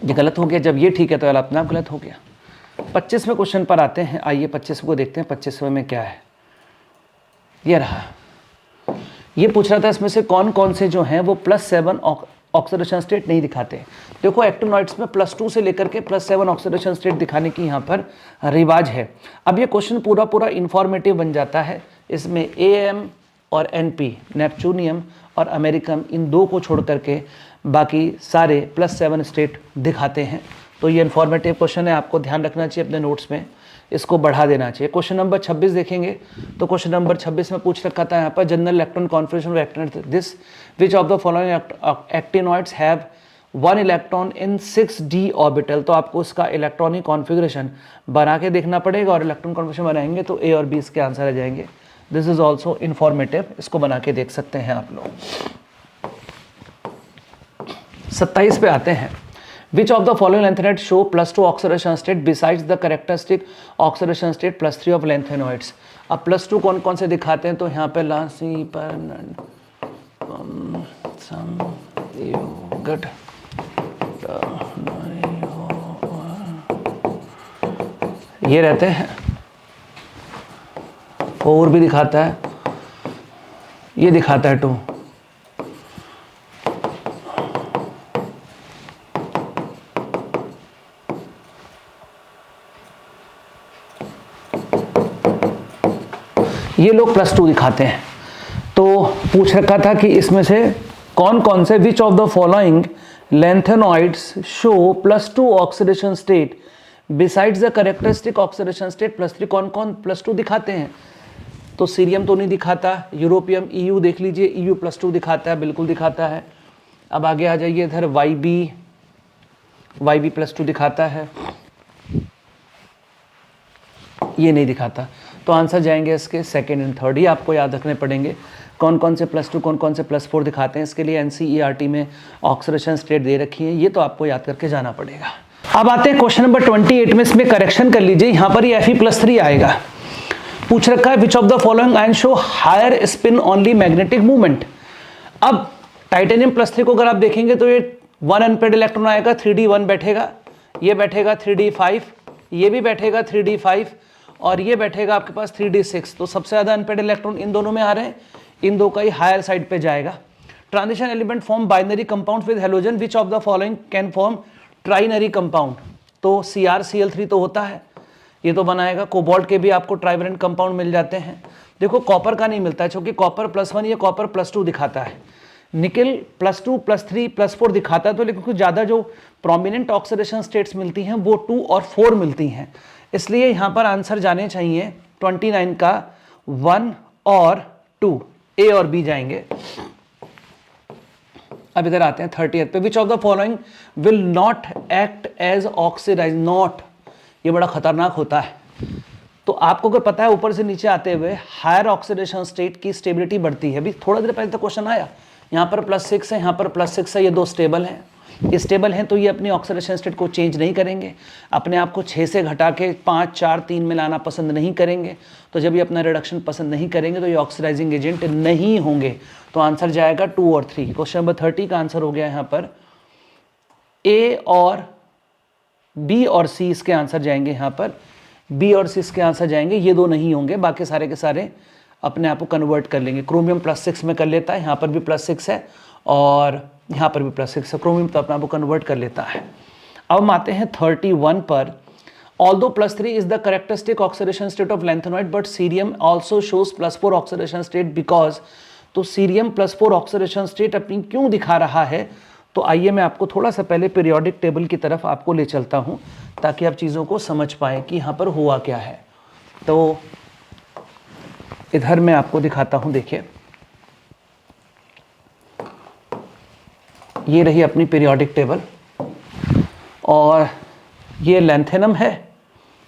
ये गलत हो गया, जब ये ठीक है तो अपने आप गलत हो गया। 25वें क्वेश्चन पर आते हैं। आइए 25वें को देखते हैं। 25वें में क्या है, ये रहा। ये पूछ रहा था इसमें से कौन कौन से जो हैं वो +7 ऑक्सीडेशन स्टेट नहीं दिखाते। देखो एक्टिनॉइड्स में +2 से लेकर के +7 ऑक्सीडेशन स्टेट दिखाने की यहाँ पर रिवाज है। अब ये क्वेश्चन पूरा इंफॉर्मेटिव बन जाता है। इसमें AM और NP, नेपच्यूनियम और अमेरिकम, इन दो को छोड़ करके बाकी सारे +7 स्टेट दिखाते हैं। तो ये इन्फॉर्मेटिव क्वेश्चन है, आपको ध्यान रखना चाहिए अपने नोट्स में, इसको बढ़ा देना चाहिए। क्वेश्चन नंबर 26 देखेंगे तो क्वेश्चन नंबर 26 में पूछ रखा था यहाँ पर general electron configuration of this which of the following actinoids have 1 electron in 6d orbital. तो आपको इसका इलेक्ट्रॉनिक कॉन्फिगरेशन बना के देखना पड़ेगा और इलेक्ट्रॉन कॉन्फिगरेशन बनाएंगे तो A और B इसके आंसर आ जाएंगे। दिस इज ऑल्सो इन्फॉर्मेटिव, इसको बना के देख सकते हैं आप लोग। 27 पे आते हैं। Which of the following lanthanoids show +2 oxidation state besides the characteristic oxidation state +3 of lanthanoids? अब +2 कौन कौन से दिखाते हैं तो यहाँ पे लासी पर गुड ये रहते हैं। 4 भी दिखाता है, ये दिखाता है 2। ये लोग +2 दिखाते हैं। तो पूछ रखा था कि इसमें से कौन कौन से विच of the following lanthanoids show +2 oxidation state besides the characteristic oxidation state +3, कौन कौन +2 दिखाते हैं। तो सीरियम तो नहीं दिखाता, यूरोपियम EU देख लीजिए, EU +2 दिखाता है, बिल्कुल दिखाता है। अब आगे आ जाइए इधर YB YB+2 दिखाता है, ये नहीं दिखाता। तो आंसर जाएंगे इसके सेकेंड एंड थर्ड, ही आपको याद रखने पड़ेंगे कौन कौन से +2 कौन कौन से +4 दिखाते हैं। इसके लिए NCERT में ऑक्सीडेशन स्टेट दे रखी है, ये तो आपको याद करके जाना पड़ेगा। अब आते हैं क्वेश्चन नंबर 28 में, इसमें करेक्शन कर लीजिए। यहाँ पर ये Fe+3 आएगा। पूछ रखा है which of the following ion show higher spin only magnetic movement. अब टाइटेनियम+3 को अगर आप देखेंगे तो ये 1 अनपेड इलेक्ट्रॉन आएगा, 3d1 बैठेगा, ये बैठेगा 3d5, ये भी बैठेगा 3d5 और ये बैठेगा आपके पास 3d6। तो सबसे ज्यादा अनपेड इलेक्ट्रॉन इन दोनों में आ रहे हैं, इन दो का ही हायर साइड पे जाएगा। Transition element form binary compound with halogen, which of the following can form trinary compound. तो CrCl3 तो होता है, ये तो बनाएगा। कोबाल्ट के भी आपको ट्राइवेलेंट कंपाउंड मिल जाते हैं। देखो कॉपर का नहीं मिलता है, क्योंकि कॉपर +1 ये कॉपर +2 दिखाता है। निकल +2 +3 +4 दिखाता है, तो लेकिन कुछ ज़्यादा जो प्रोमिनेंट ऑक्सीडेशन स्टेट्स मिलती हैं वो 2 और 4 मिलती हैं। इसलिए यहाँ पर आंसर जाने चाहिए 29 का 1 और 2, A और B जाएंगे। अब इधर आते हैं 30th पे, which of the following will not act as oxidise. Not ये बड़ा खतरनाक होता है। तो आपको अगर पता है ऊपर से नीचे आते हुए हायर ऑक्सीडेशन स्टेट की स्टेबिलिटी बढ़ती है। अभी थोड़ा देर पहले तो क्वेश्चन आया, यहाँ पर +6 है, यहाँ पर +6 है, ये दो स्टेबल हैं। ये स्टेबल हैं तो ये अपनी ऑक्सीडेशन स्टेट को चेंज नहीं करेंगे, अपने आप को 6 से घटा के 5 4 3 में लाना पसंद नहीं करेंगे। तो जब ये अपना रिडक्शन पसंद नहीं करेंगे तो ये ऑक्सीडाइजिंग एजेंट नहीं होंगे। तो आंसर जाएगा 2 और 3। क्वेश्चन नंबर 30 का आंसर हो गया यहाँ पर A और B और C, इसके आंसर जाएंगे यहाँ पर B और C इसके आंसर जाएंगे। ये दो नहीं होंगे, बाकी सारे के सारे अपने आप को कन्वर्ट कर लेंगे। क्रोमियम +6 में कर लेता है, यहाँ पर भी +6 है और यहाँ पर भी +6 है। क्रोमियम तो अपने आप को कन्वर्ट कर लेता है। अब हम आते हैं 31 पर। Although +3 is the characteristic oxidation state of lanthanoid but cerium also shows +4 oxidation state because. तो सीरियम +4 ऑक्सीडेशन स्टेट अपनी क्यों दिखा रहा है? तो आइए मैं आपको थोड़ा सा पहले पीरियोडिक टेबल की तरफ आपको ले चलता हूँ ताकि आप चीज़ों को समझ पाएँ कि यहाँ पर हुआ क्या है। तो इधर मैं आपको दिखाता हूँ, देखिए ये रही अपनी पीरियोडिक टेबल और ये लैंथेनम है,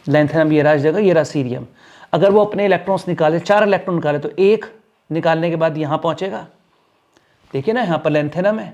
लैंथेनम ये रहा इस जगह, ये रहा सीरियम। अगर वो अपने इलेक्ट्रॉन्स निकाले, 4 इलेक्ट्रॉन निकाले तो एक निकालने के बाद यहाँ पहुँचेगा। देखिए ना यहाँ पर लैंथेनम है,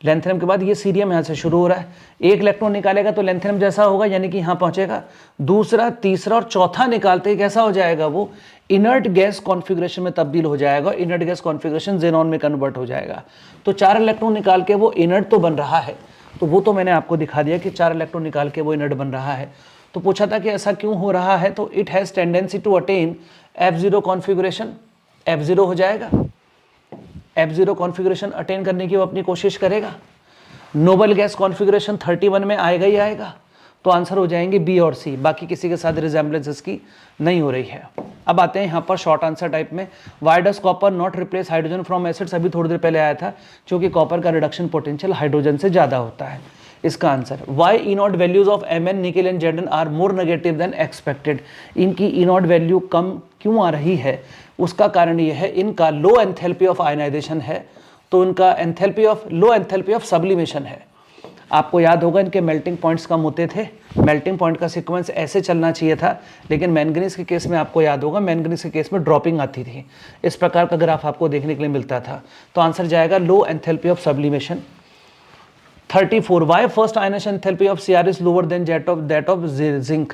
लैंथेनम के बाद ये सीरियम यहाँ से शुरू हो रहा है। एक इलेक्ट्रॉन निकालेगा तो लैंथेनम जैसा होगा, यानी कि यहाँ पहुँचेगा। दूसरा, तीसरा और चौथा निकालते ही कैसा हो जाएगा? वो इनर्ट गैस कॉन्फ़िगरेशन में तब्दील हो जाएगा। इनर्ट गैस कॉन्फ़िगरेशन ज़ेनॉन में कन्वर्ट हो जाएगा। तो 4 इलेक्ट्रॉन निकाल के वो इनर्ट तो बन रहा है, तो वो तो मैंने आपको दिखा दिया कि 4 इलेक्ट्रॉन निकाल के वो इनर्ट बन रहा है। तो पूछा था कि ऐसा क्यों हो रहा है, तो it has tendency to attain F0 configuration. F0 हो जाएगा, F0 कॉन्फ़िगरेशन अटेन करने की वो अपनी कोशिश करेगा। नोबल गैस कॉन्फ़िगरेशन 31 में आएगा ही आएगा। तो आंसर हो जाएंगे B और C, बाकी किसी के साथ रिजेम्बलेंस इसकी नहीं हो रही है। अब आते हैं यहाँ पर शॉर्ट आंसर टाइप में। Why does copper not replace hydrogen from acids? अभी थोड़ी देर पहले आया था, क्योंकि कॉपर का रिडक्शन पोटेंशियल हाइड्रोजन से ज़्यादा होता है। इसका answer why E0 values of Mn, nickel and Zn are more negative than expected. इनकी E0 वैल्यू कम क्यों आ रही है? उसका कारण ये है इनका लो एंथैल्पी ऑफ आयनाइजेशन है, तो इनका enthalpy of low enthalpy of sublimation है। आपको याद होगा इनके मेल्टिंग पॉइंट्स कम होते थे। मेल्टिंग पॉइंट का सीक्वेंस ऐसे चलना चाहिए था, लेकिन मैंगनीज के केस में आपको याद होगा मैंगनीज के केस में ड्रॉपिंग आती थी। इस प्रकार का ग्राफ आपको देखने के लिए मिलता था। तो आंसर जाएगा लो enthalpy of sublimation. 34 why first ionisation enthalpy of Cr is lower than that of zinc?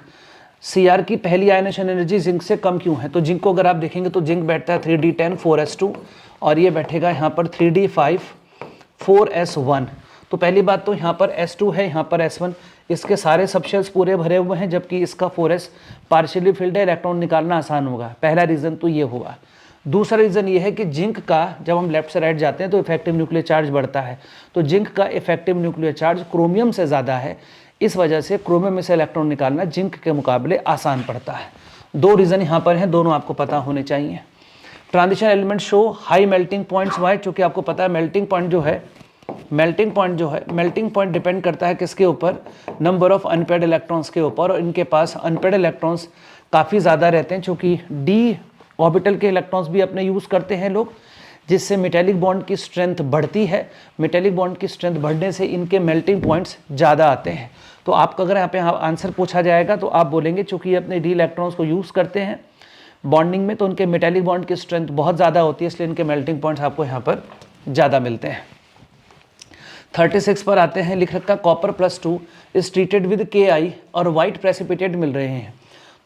Cr की पहली आयनेशन एनर्जी जिंक से कम क्यों है? तो जिंक को अगर आप देखेंगे तो जिंक बैठता है 3d10 4s2 और ये बैठेगा यहाँ पर 3d5 4s1। तो पहली बात तो यहाँ पर S2 है, यहाँ पर S1, इसके सारे सबशेल्स पूरे भरे हुए हैं, जबकि इसका 4s पार्शियली फिल्ड है, इलेक्ट्रॉन निकालना आसान होगा। पहला रीज़न तो ये हुआ। दूसरा रीज़न ये है कि जिंक का जब हम लेफ्ट से राइट जाते हैं तो इफेक्टिव न्यूक्लियर चार्ज बढ़ता है, तो जिंक का इफेक्टिव न्यूक्लियर चार्ज क्रोमियम से ज़्यादा है। इस वजह से क्रोमियम में से इलेक्ट्रॉन निकालना जिंक के मुकाबले आसान पड़ता है। 2 रीज़न यहाँ पर हैं, दोनों आपको पता होने चाहिए। Transition element show high melting points. Why? क्योंकि आपको पता है मेल्टिंग पॉइंट जो है मेल्टिंग पॉइंट डिपेंड करता है किसके ऊपर? नंबर ऑफ अनपेड इलेक्ट्रॉन्स के ऊपर, और इनके पास अनपेड इलेक्ट्रॉन्स काफ़ी ज़्यादा रहते हैं, क्योंकि d ऑर्बिटल के इलेक्ट्रॉन्स भी अपने यूज़ करते हैं लोग। जिससे मेटेलिक बॉन्ड की स्ट्रेंथ बढ़ती है। मेटेलिक बॉन्ड की स्ट्रेंथ बढ़ने से इनके मेल्टिंग पॉइंट्स ज़्यादा आते हैं। तो आपको अगर यहाँ पे आंसर पूछा जाएगा तो आप बोलेंगे चूँकि ये अपने डी इलेक्ट्रॉन्स को यूज़ करते हैं बॉन्डिंग में, तो उनके मेटेलिक बॉन्ड की स्ट्रेंथ बहुत ज़्यादा होती है, इसलिए इनके मेल्टिंग पॉइंट्स आपको यहाँ पर ज़्यादा मिलते हैं। 36 पर आते हैं, लिख रखा copper +2 is treated with KI और वाइट प्रेसिपिटेट मिल रहे हैं।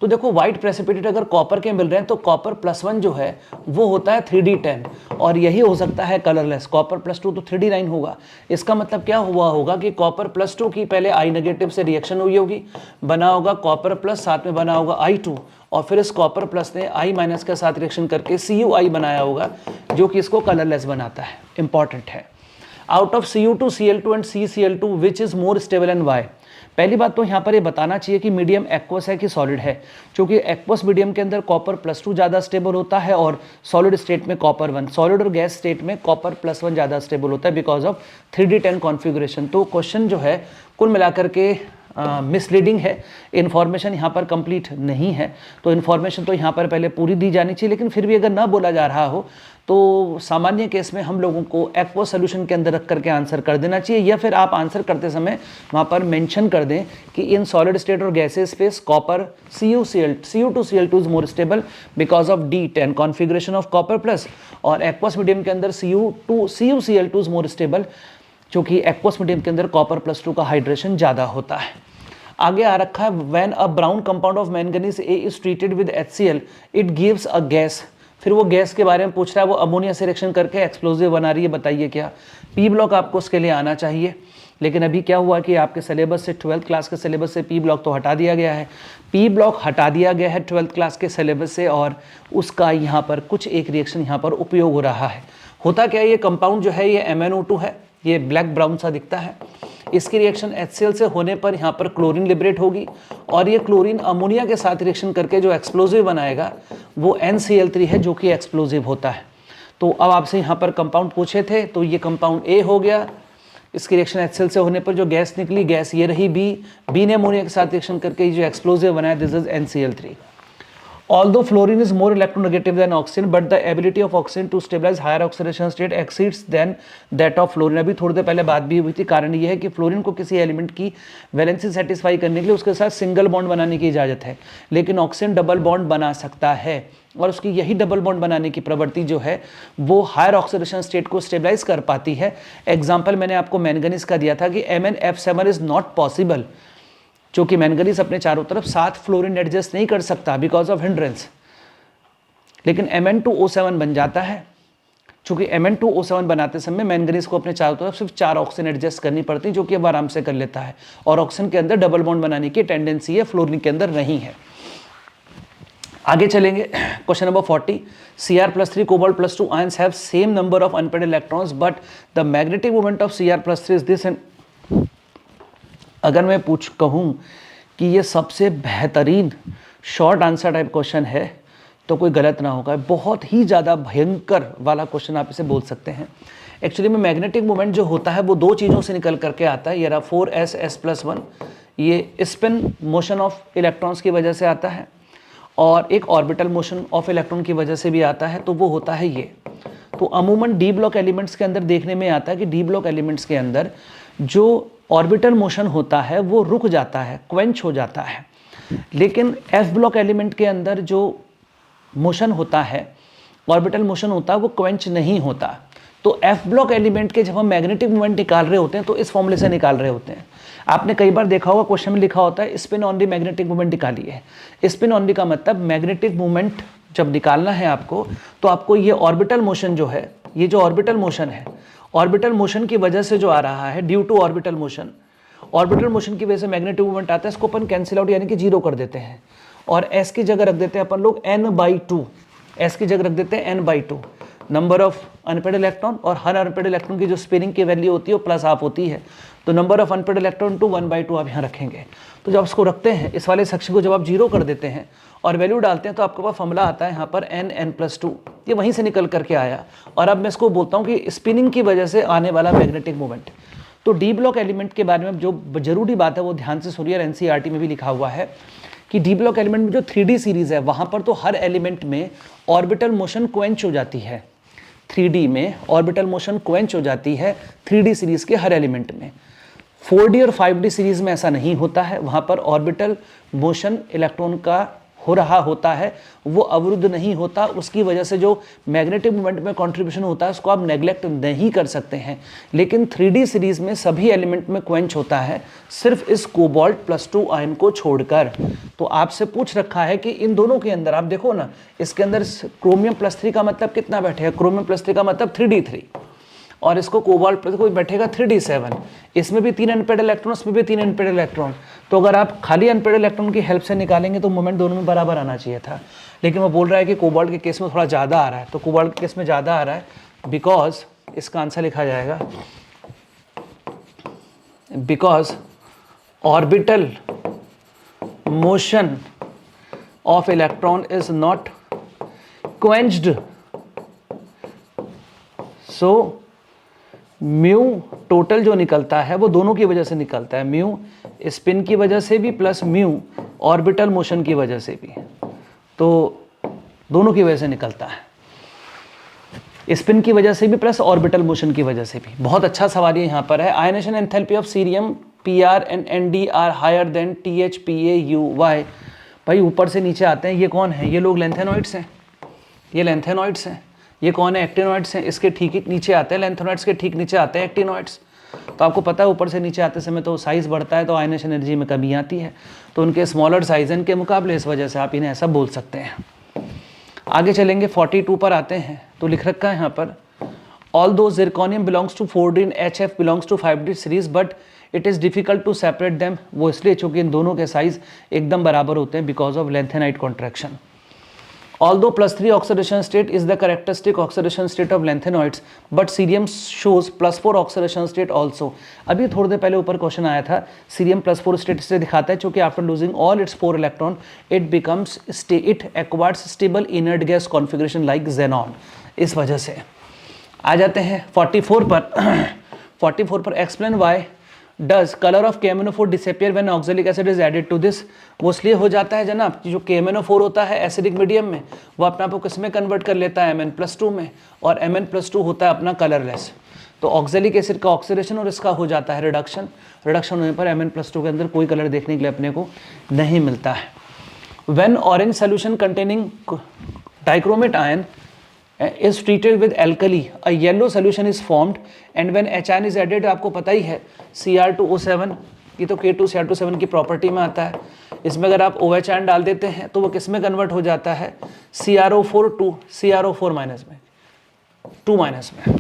तो देखो वाइट प्रेसिपिटेट अगर कॉपर के मिल रहे हैं तो कॉपर +1 जो है वो होता है 3D10 और यही हो सकता है कलरलेस। कॉपर +2 तो 3D9 होगा। इसका मतलब क्या हुआ होगा कि कॉपर +2 की पहले I नेगेटिव से रिएक्शन हुई होगी, बना होगा कॉपर प्लस, साथ में बना होगा I2 और फिर इस कॉपर प्लस ने I- के साथ रिएक्शन करके CuI बनाया होगा जो कि इसको कलरलेस बनाता है। इंपॉर्टेंट है। Out of Cu2, Cl2 and CCl2 which is more stable and why. पहली बात तो यहाँ पर ये बताना चाहिए कि मीडियम एक्वस है कि सॉलिड है, क्योंकि एक्वस मीडियम के अंदर कॉपर +2 ज़्यादा स्टेबल होता है और सॉलिड स्टेट में कॉपर 1, सॉलिड और गैस स्टेट में कॉपर +1 ज़्यादा स्टेबल होता है बिकॉज ऑफ 3D10 कॉन्फ़िगरेशन। तो क्वेश्चन जो है कुल मिलाकर के मिसलीडिंग है, इन्फॉर्मेशन यहाँ पर कंप्लीट नहीं है। तो इन्फॉर्मेशन तो यहाँ पर पहले पूरी दी जानी चाहिए, लेकिन फिर भी अगर ना बोला जा रहा हो तो सामान्य केस में हम लोगों को एक्वस सोल्यूशन के अंदर रख करके आंसर कर देना चाहिए, या फिर आप आंसर करते समय वहाँ पर मेंशन कर दें कि इन सॉलिड स्टेट और gases space copper Cu2Cl2 is more stable because of D10 configuration of copper plus, और एक्वस मीडियम के अंदर CuCl2 इज मोर स्टेबल क्योंकि एक्वस मीडियम के अंदर कॉपर +2 का हाइड्रेशन ज़्यादा होता है। आगे आ रखा है when a brown compound of manganese A is treated with HCl it gives a gas. फिर वो गैस के बारे में पूछ रहा है, वो अमोनिया से रिएक्शन करके एक्सप्लोजिव बना रही है, बताइए क्या। P ब्लॉक आपको उसके लिए आना चाहिए, लेकिन अभी क्या हुआ कि आपके सिलेबस से 12th क्लास के सिलेबस से P ब्लॉक तो हटा दिया गया है। P ब्लॉक हटा दिया गया है 12th क्लास के सिलेबस से और उसका यहाँ पर कुछ एक रिएक्शन यहाँ पर उपयोग हो रहा है। होता क्या है, ये कंपाउंड जो है ये MnO2 है, ये ब्लैक ब्राउन सा दिखता है। इसकी रिएक्शन HCl से होने पर यहाँ पर क्लोरीन लिबरेट होगी और ये क्लोरीन अमोनिया के साथ रिएक्शन करके जो एक्सप्लोजिव बनाएगा वो NCl3 है जो कि एक्सप्लोजिव होता है। तो अब आपसे यहाँ पर कंपाउंड पूछे थे, तो ये कंपाउंड A हो गया। इसकी रिएक्शन HCl से होने पर जो गैस निकली, गैस ये रही B ने अमोनिया के साथ रिएक्शन करके जो एक्सप्लोजिव बनाया, this is NCl3। Although fluorine is more electronegative than oxygen, but the ability of oxygen to stabilize higher oxidation state exceeds than that of fluorine। अभी थोड़ी देर पहले बात भी हुई थी। कारण ये है कि फ्लोरीन को किसी एलिमेंट की वैलेंसी सेटिस्फाई करने के लिए उसके साथ सिंगल बॉन्ड बनाने की इजाज़त है, लेकिन ऑक्सीजन डबल बॉन्ड बना सकता है और उसकी यही डबल बॉन्ड बनाने की प्रवृत्ति जो है वो हायर ऑक्सीडेशन स्टेट को स्टेबलाइज कर पाती है। एग्जाम्पल मैंने आपको मैंगनीज का दिया था कि MnF7 इज नॉट पॉसिबल, क्योंकि मैंगनीज अपने चारों तरफ 7 फ्लोरीन एडजस्ट नहीं कर सकता बिकॉज ऑफ हिंड्रेंस, लेकिन Mn2O7 बन जाता है। चूंकि Mn2O7 बनाते समय मैंगनीज को अपने चारों तरफ सिर्फ 4 ऑक्सीजन एडजस्ट करनी पड़ती, जो कि अब आराम से कर लेता है, और ऑक्सीजन के अंदर डबल बॉन्ड बनाने की टेंडेंसी है, फ्लोरीन के अंदर नहीं है। आगे चलेंगे, question number 40। Cr+3 Cobalt+2 ions have same number of unpaired electrons but the magnetic moment of Cr+3 is this and. अगर मैं कहूँ कि ये सबसे बेहतरीन शॉर्ट आंसर टाइप क्वेश्चन है तो कोई गलत ना होगा। बहुत ही ज़्यादा भयंकर वाला क्वेश्चन आप इसे बोल सकते हैं। एक्चुअली में मैग्नेटिक मोमेंट जो होता है वो दो चीज़ों से निकल करके आता है। ये रहा 4s+1, ये स्पिन मोशन ऑफ इलेक्ट्रॉन्स की वजह से आता है, और एक ऑर्बिटल मोशन ऑफ इलेक्ट्रॉन की वजह से भी आता है, तो वो होता है ये। तो अमूमन डी ब्लॉक एलिमेंट्स के अंदर देखने में आता है कि डी ब्लॉक एलिमेंट्स के अंदर जो ऑर्बिटल मोशन होता है वो रुक जाता है, क्वेंच हो जाता है, लेकिन एफ ब्लॉक एलिमेंट के अंदर जो मोशन होता है, ऑर्बिटल मोशन होता है, वो क्वेंच नहीं होता। तो एफ ब्लॉक एलिमेंट के जब हम मैग्नेटिक मोमेंट निकाल रहे होते हैं तो इस फॉर्मूले से निकाल रहे होते हैं। आपने कई बार देखा होगा क्वेश्चन में लिखा होता है spin on the magnetic moment निकालिए। स्पिन ऑन दी का मतलब मैग्नेटिक मोमेंट जब निकालना है आपको, तो आपको ये ऑर्बिटल मोशन जो है, ये जो ऑर्बिटल मोशन है, ऑर्बिटल मोशन की वजह से जो आ रहा है, due to orbital motion, orbital motion की वजह से मैग्नेटिक मोमेंट आता है, इसको अपन कैंसिल आउट यानी कि जीरो कर देते हैं, और एस की जगह रख देते हैं अपन लोग n/2, एस की जगह रख देते हैं n/2 number of unpaired electron, और हर अनपेड इलेक्ट्रॉन की जो स्पिनिंग की वैल्यू होती है वो +½ होती है, तो number of unpaired electron two 1/2 आप यहाँ रखेंगे। तो जब इसको रखते हैं, इस वाले सेक्शन को जब आप जीरो कर देते हैं और वैल्यू डालते हैं, तो आपके पास फॉर्मूला आता है यहाँ पर n+2, ये वहीं से निकल करके आया। और अब मैं इसको बोलता हूँ कि स्पिनिंग की वजह से आने वाला मैग्नेटिक मोमेंट। तो डी ब्लॉक एलिमेंट के बारे में जो जरूरी बात है वो ध्यान से सुनिए, और NCERT में भी लिखा हुआ है कि डी ब्लॉक एलिमेंट में जो 3D सीरीज है वहाँ पर तो हर एलिमेंट में ऑर्बिटल मोशन क्वेंच हो जाती है। 3D में ऑर्बिटल मोशन क्वेंच हो जाती है 3D सीरीज के हर एलिमेंट में। 4D और 5D सीरीज में ऐसा नहीं होता है, वहाँ पर ऑर्बिटल मोशन इलेक्ट्रॉन का हो रहा होता है, वो अवरुद्ध नहीं होता, उसकी वजह से जो मैग्नेटिक मोमेंट में कंट्रीब्यूशन होता है उसको आप नेग्लेक्ट नहीं कर सकते हैं। लेकिन 3D सीरीज में सभी एलिमेंट में क्वेंच होता है, सिर्फ इस कोबाल्ट +2 आयन को छोड़कर। तो आपसे पूछ रखा है कि इन दोनों के अंदर आप देखो ना, इसके अंदर क्रोमियम +3 का मतलब कितना बैठेगा, क्रोमियम +3 का मतलब 3D3, और इसको कोबाल्ट प्लस को बैठेगा 3D7। इसमें भी 3 अनपेड इलेक्ट्रॉन, इसमें भी 3 अनपेड इलेक्ट्रॉन। तो अगर आप खाली अनपेड इलेक्ट्रॉन की हेल्प से निकालेंगे तो मोमेंट दोनों में बराबर आना चाहिए था, लेकिन वो बोल रहा है कि कोबाल्ट के केस में थोड़ा ज़्यादा आ रहा है। तो कोबाल्ट के केस में ज़्यादा आ रहा है बिकॉज, इसका आंसर लिखा जाएगा because orbital motion of electron is not quenched, so mu total जो निकलता है वो दोनों की वजह से निकलता है, म्यू स्पिन की वजह से भी प्लस म्यू ऑर्बिटल मोशन की वजह से भी, तो दोनों की वजह से निकलता है, स्पिन की वजह से भी प्लस ऑर्बिटल मोशन की वजह से भी। बहुत अच्छा सवाल ये यहाँ पर है। Ionisation enthalpy of cerium Pr and Nd are higher than TH Pa U Y। भाई ऊपर से नीचे आते हैं, ये कौन है, ये लोग लेंथेनॉइड्स हैं, ये लेंथेनॉइड्स हैं। ये कौन है, एक्टिनॉइड्स हैं। इसके ठीक नीचे आते हैं लेंथेनॉइड्स के ठीक नीचे आते हैं एक्टिनॉइड्स। तो आपको पता है ऊपर से नीचे आते समय तो साइज़ बढ़ता है तो आयनेशन एनर्जी में कमी आती है, तो उनके स्मॉलर साइज के मुकाबले, इस वजह से आप इन्हें ऐसा बोल सकते हैं। आगे चलेंगे 42 पर आते हैं, तो लिख रखा है यहाँ पर, although zirconium belongs to 4D and HF belongs to 5D series but it is difficult to separate them. वो इसलिए चूँकि इन दोनों के साइज एकदम बराबर होते हैं because of lanthanide contraction. Although +3 oxidation state is the characteristic oxidation state of lanthanoids, but cerium shows +4 oxidation state also। अभी थोड़ी देर पहले ऊपर क्वेश्चन आया था, सीरियम +4 स्टेट से दिखाता है, चूँकि after losing all it's 4 electron it acquires stable inert gas configuration like xenon। इस वजह से आ जाते हैं 44 पर। 44 पर explain why does colour of KMnO4 disappear when oxalic acid is added to this. वो इसलिए हो जाता है जनाब, जो KMnO4 होता है एसिडिक मीडियम में, वो अपने आप को किस में कन्वर्ट कर लेता है, Mn+2 में, और Mn+2 होता है अपना कलरलेस। तो ऑक्सैलिक एसिड का ऑक्सीडेशन और इसका हो जाता है रिडक्शन। रिडक्शन होने पर Mn+2 के अंदर कोई कलर देखने के लिए अपने को नहीं मिलता है। When orange solution containing dichromate ion is treated with alkali, a yellow solution is formed and when HN is added, आपको पता ही है Cr2O7, ये तो K2Cr2O7 की प्रॉपर्टी में आता है। इसमें अगर आप OH डाल देते हैं तो वो किस में कन्वर्ट हो जाता है, CrO4 टू CrO4 माइनस में, 2 माइनस में।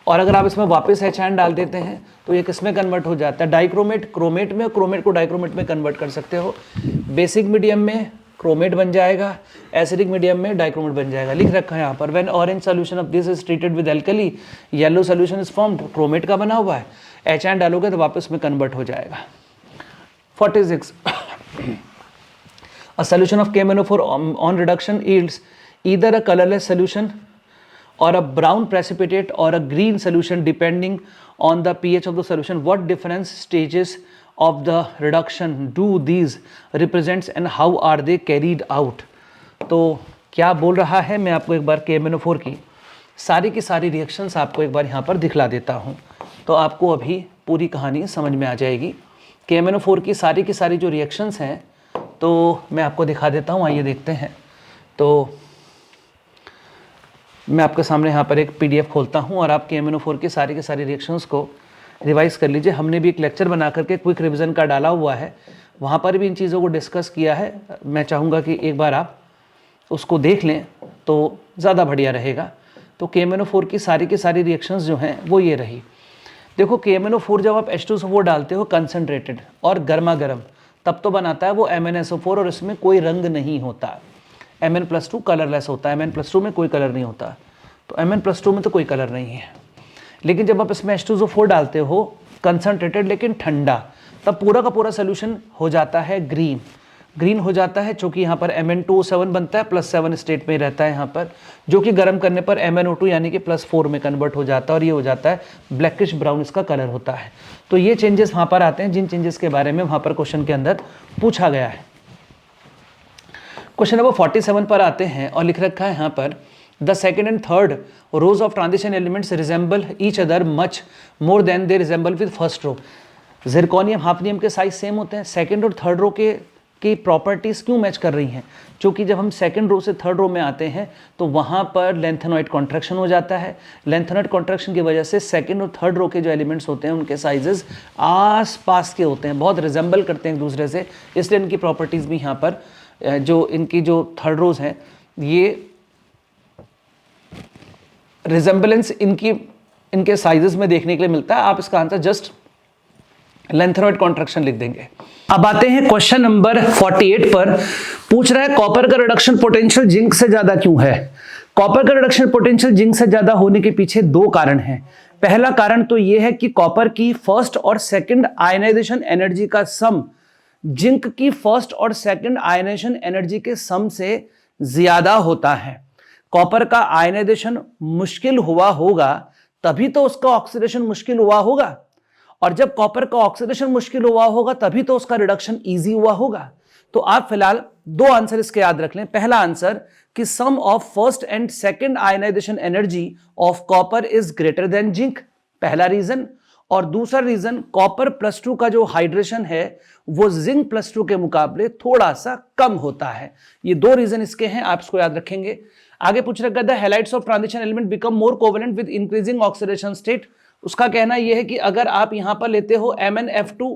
और अगर आप इसमें वापस HN डाल देते हैं तो ये किस में कन्वर्ट हो जाता है, डाइक्रोमेट क्रोमेट में, क्रोमेट को डाइक्रोमेट में कन्वर्ट कर सकते हो। बेसिक मीडियम में क्रोमेट बन जाएगा, एसिडिक मीडियम में डाइक्रोमेट बन जाएगा। लिख रखा है यहाँ पर, when orange solution of this is treated with alkali, yellow solution is formed, chromate का बना हुआ है, HN डालोगे तो वापस में कन्वर्ट हो जाएगा। 46 a solution of KMnO4 on reduction yields either a colorless solution or a brown precipitate or a green solution depending on the pH of the solution. What different stages of the reduction do these represents and how are they carried out? तो क्या बोल रहा है, मैं आपको एक बार KMnO4 की सारी रिएक्शंस आपको एक बार यहाँ पर दिखला देता हूँ, तो आपको अभी पूरी कहानी समझ में आ जाएगी। KMnO4 की सारी जो रिएक्शंस हैं तो मैं आपको दिखा देता हूँ, आइए देखते हैं। तो मैं आपके सामने यहाँ पर एक PDF खोलता हूँ और आप KMnO4 की सारी रिएक्शंस को रिवाइज़ कर लीजिए। हमने भी एक लेक्चर बना करके क्विक रिवीजन का डाला हुआ है, वहाँ पर भी इन चीज़ों को डिस्कस किया है। मैं चाहूँगा कि एक बार आप उसको देख लें तो ज़्यादा बढ़िया रहेगा। तो KMnO4 की सारी रिएक्शंस जो हैं वो ये रही। देखो KMnO4 जब आप H2SO4 डालते हो कंसनट्रेटेड और गर्मा गर्म, तब तो बनाता है वो MnSO4 और इसमें कोई रंग नहीं होता। Mn+2 कलरलेस होता है, Mn+2 में कोई कलर नहीं होता, तो Mn+2 में तो कोई कलर नहीं है। लेकिन जब आप इसमें H2SO4 डालते हो कंसनट्रेटेड लेकिन ठंडा, तब पूरा का पूरा सोल्यूशन हो जाता है ग्रीन हो जाता है, चूँकि यहाँ पर Mn2O7 बनता है, +7 स्टेट में रहता है यहाँ पर, जो कि गर्म करने पर MnO2 यानी कि +4 में कन्वर्ट हो जाता है और ये हो जाता है ब्लैकिश ब्राउन, इसका कलर होता है। तो ये चेंजेस वहाँ पर आते हैं, जिन चेंजेस के बारे में वहाँ पर क्वेश्चन के अंदर पूछा गया है। क्वेश्चन नंबर 47 पर आते हैं और लिख रखा है यहाँ पर, The second and third rows of transition elements resemble each other much more than they resemble with first row. Zirconium hafnium के साइज सेम होते हैं, सेकंड और थर्ड रो की प्रॉपर्टीज क्यों मैच कर रही हैं? क्योंकि जब हम सेकंड रो से थर्ड रो में आते हैं तो वहाँ पर लेंथेनॉइड कॉन्ट्रैक्शन हो जाता है। लेंथेनॉइड कॉन्ट्रैक्शन की वजह से सेकंड और थर्ड रो के जो एलिमेंट्स होते हैं उनके साइजेस आस पास के होते हैं, बहुत रिजेंबल करते हैं एक दूसरे से, इसलिए इनकी प्रॉपर्टीज़ भी यहाँ पर जो इनकी जो थर्ड रोज हैं ये रिजेंबलेंस इनके साइजेस में देखने के लिए मिलता है। आप इसका आंसर जस्ट लेंथेनॉइड कॉन्ट्रैक्शन लिख देंगे। अब आते हैं क्वेश्चन नंबर 48 पर। पूछ रहा है कॉपर का रिडक्शन पोटेंशियल जिंक से ज्यादा क्यों है? कॉपर का रिडक्शन पोटेंशियल जिंक से ज्यादा होने के पीछे दो कारण हैं। पहला कारण तो यह है कि कॉपर की फर्स्ट और सेकंड आयनाइजेशन एनर्जी का सम जिंक की फर्स्ट और सेकंड आयनाइजेशन एनर्जी के सम से ज्यादा होता है। कॉपर का आयनाइजेशन मुश्किल हुआ होगा तभी तो उसका ऑक्सीडेशन मुश्किल हुआ होगा, और जब कॉपर का ऑक्सीडेशन मुश्किल हुआ होगा तभी तो उसका रिडक्शन इजी हुआ होगा। तो आप फिलहाल दो आंसर इसके याद रख लें। पहला आंसर कि sum of first and second ionisation energy of copper is greater than zinc, पहला रीजन। और दूसरा रीजन कॉपर +2 का जो हाइड्रेशन है वो जिंक +2 के मुकाबले थोड़ा सा कम होता है। ये दो रीजन इसके हैं, आप इसको याद रखेंगे। आगे पूछ रखा था halides of transition element become more covalent with increasing oxidation state. उसका कहना यह है कि अगर आप यहां पर लेते हो MnF2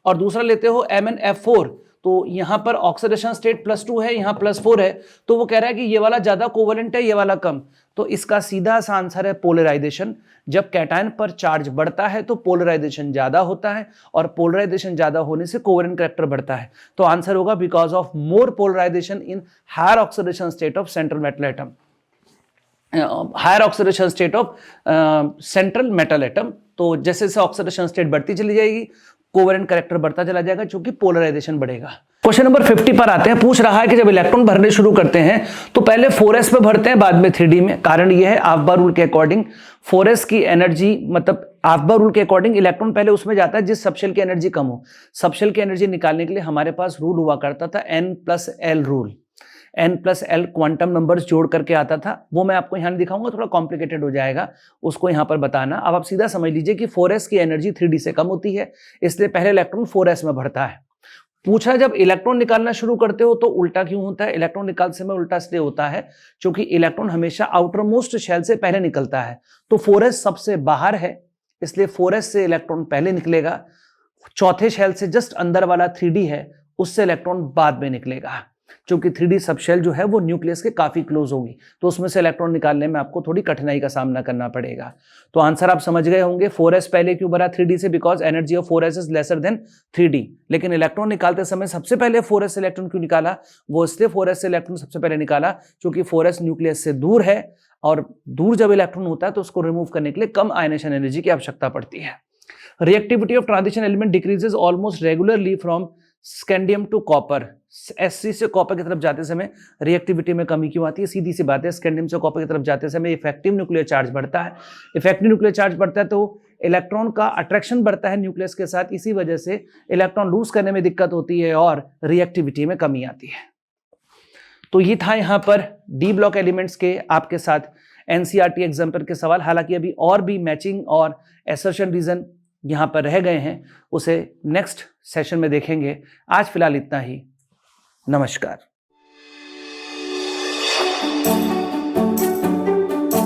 और दूसरा लेते हो MnF4 तो यहां पर ऑक्सीडेशन स्टेट +2 है, यहां +4 है, तो वो कह रहा है कि ये वाला ज्यादा कोवेलेंट है, ये वाला कम। तो इसका सीधा सा आंसर है पोलराइजेशन। जब कैटायन पर चार्ज बढ़ता है तो पोलराइजेशन ज्यादा होता है, और पोलराइजेशन ज्यादा होने से कोवेलेंट करैक्टर बढ़ता है। तो आंसर होगा because of more polarisation in higher oxidation state of central metal atom, higher oxidation state of central metal atom. तो जैसे जैसे ऑक्सीडेशन स्टेट बढ़ती चली जाएगी कोवेलेंट करैक्टर बढ़ता चला जाएगा, क्योंकि पोलराइजेशन बढ़ेगा। क्वेश्चन नंबर 50 पर आते हैं। पूछ रहा है कि जब इलेक्ट्रॉन भरने शुरू करते हैं तो पहले 4s पे भरते हैं बाद में 3d में। कारण यह है आफ्बा रूल के अकॉर्डिंग 4s की एनर्जी, मतलब आफ्बा रूल के अकॉर्डिंग इलेक्ट्रॉन पहले उसमें जाता है जिस सबशेल की एनर्जी कम हो। सबशेल की एनर्जी निकालने के लिए हमारे पास रूल हुआ करता था n+l rule. n+l quantum numbers जोड़ करके आता था, वो मैं आपको यहां दिखाऊंगा, थोड़ा कॉम्प्लिकेटेड हो जाएगा उसको यहां पर बताना। अब आप सीधा समझ लीजिए कि 4s की एनर्जी 3d से कम होती है, इसलिए पहले इलेक्ट्रॉन 4s में भरता है। पूछा जब इलेक्ट्रॉन निकालना शुरू करते हो तो उल्टा क्यों होता है? इलेक्ट्रॉन निकालते समय उल्टा इसलिए होता है क्योंकि इलेक्ट्रॉन हमेशा आउटर मोस्ट शेल से पहले निकलता है, तो 4s सबसे बाहर है, इसलिए 4s से इलेक्ट्रॉन पहले निकलेगा। चौथे शेल से जस्ट अंदर वाला 3d है, उससे इलेक्ट्रॉन बाद में निकलेगा, क्योंकि 3d सबशेल जो है वो न्यूक्लियस के काफी क्लोज होगी, तो उसमें से इलेक्ट्रॉन निकालने में आपको थोड़ी कठिनाई का सामना करना पड़ेगा। तो आंसर आप समझ गए होंगे, 4s पहले क्यों भरा 3d से? Because energy of 4s is lesser than 3d। लेकिन इलेक्ट्रॉन निकालते समय सबसे पहले 4s से इलेक्ट्रॉन क्यों निकाला? वो इसलिए 4s से इलेक्ट्रॉन सबसे पहले निकाला क्योंकि 4s न्यूक्लियस से दूर है, और दूर जब इलेक्ट्रॉन होता है तो उसको रिमूव करने के लिए कम आयनेशन एनर्जी की आवश्यकता पड़ती है। Reactivity of transition element decreases almost regularly from scandium to copper. Sc से कॉपर की तरफ जाते समय रिएक्टिविटी में कमी क्यों आती है? सीधी सी बात है, स्कैंडियम से कॉपर की तरफ जाते समय इफेक्टिव न्यूक्लियर चार्ज बढ़ता है। इफेक्टिव न्यूक्लियर चार्ज बढ़ता है तो इलेक्ट्रॉन का अट्रैक्शन बढ़ता है न्यूक्लियस के साथ, इसी वजह से इलेक्ट्रॉन लूज करने में दिक्कत होती है और रिएक्टिविटी में कमी आती है। तो ये था यहाँ पर डी ब्लॉक एलिमेंट्स के आपके साथ एनसीईआरटी एग्जाम्पल के सवाल। हालांकि अभी और भी मैचिंग और असर्शन रीजन यहाँ पर रह गए हैं, उसे नेक्स्ट सेशन में देखेंगे। आज फिलहाल इतना ही, नमस्कार।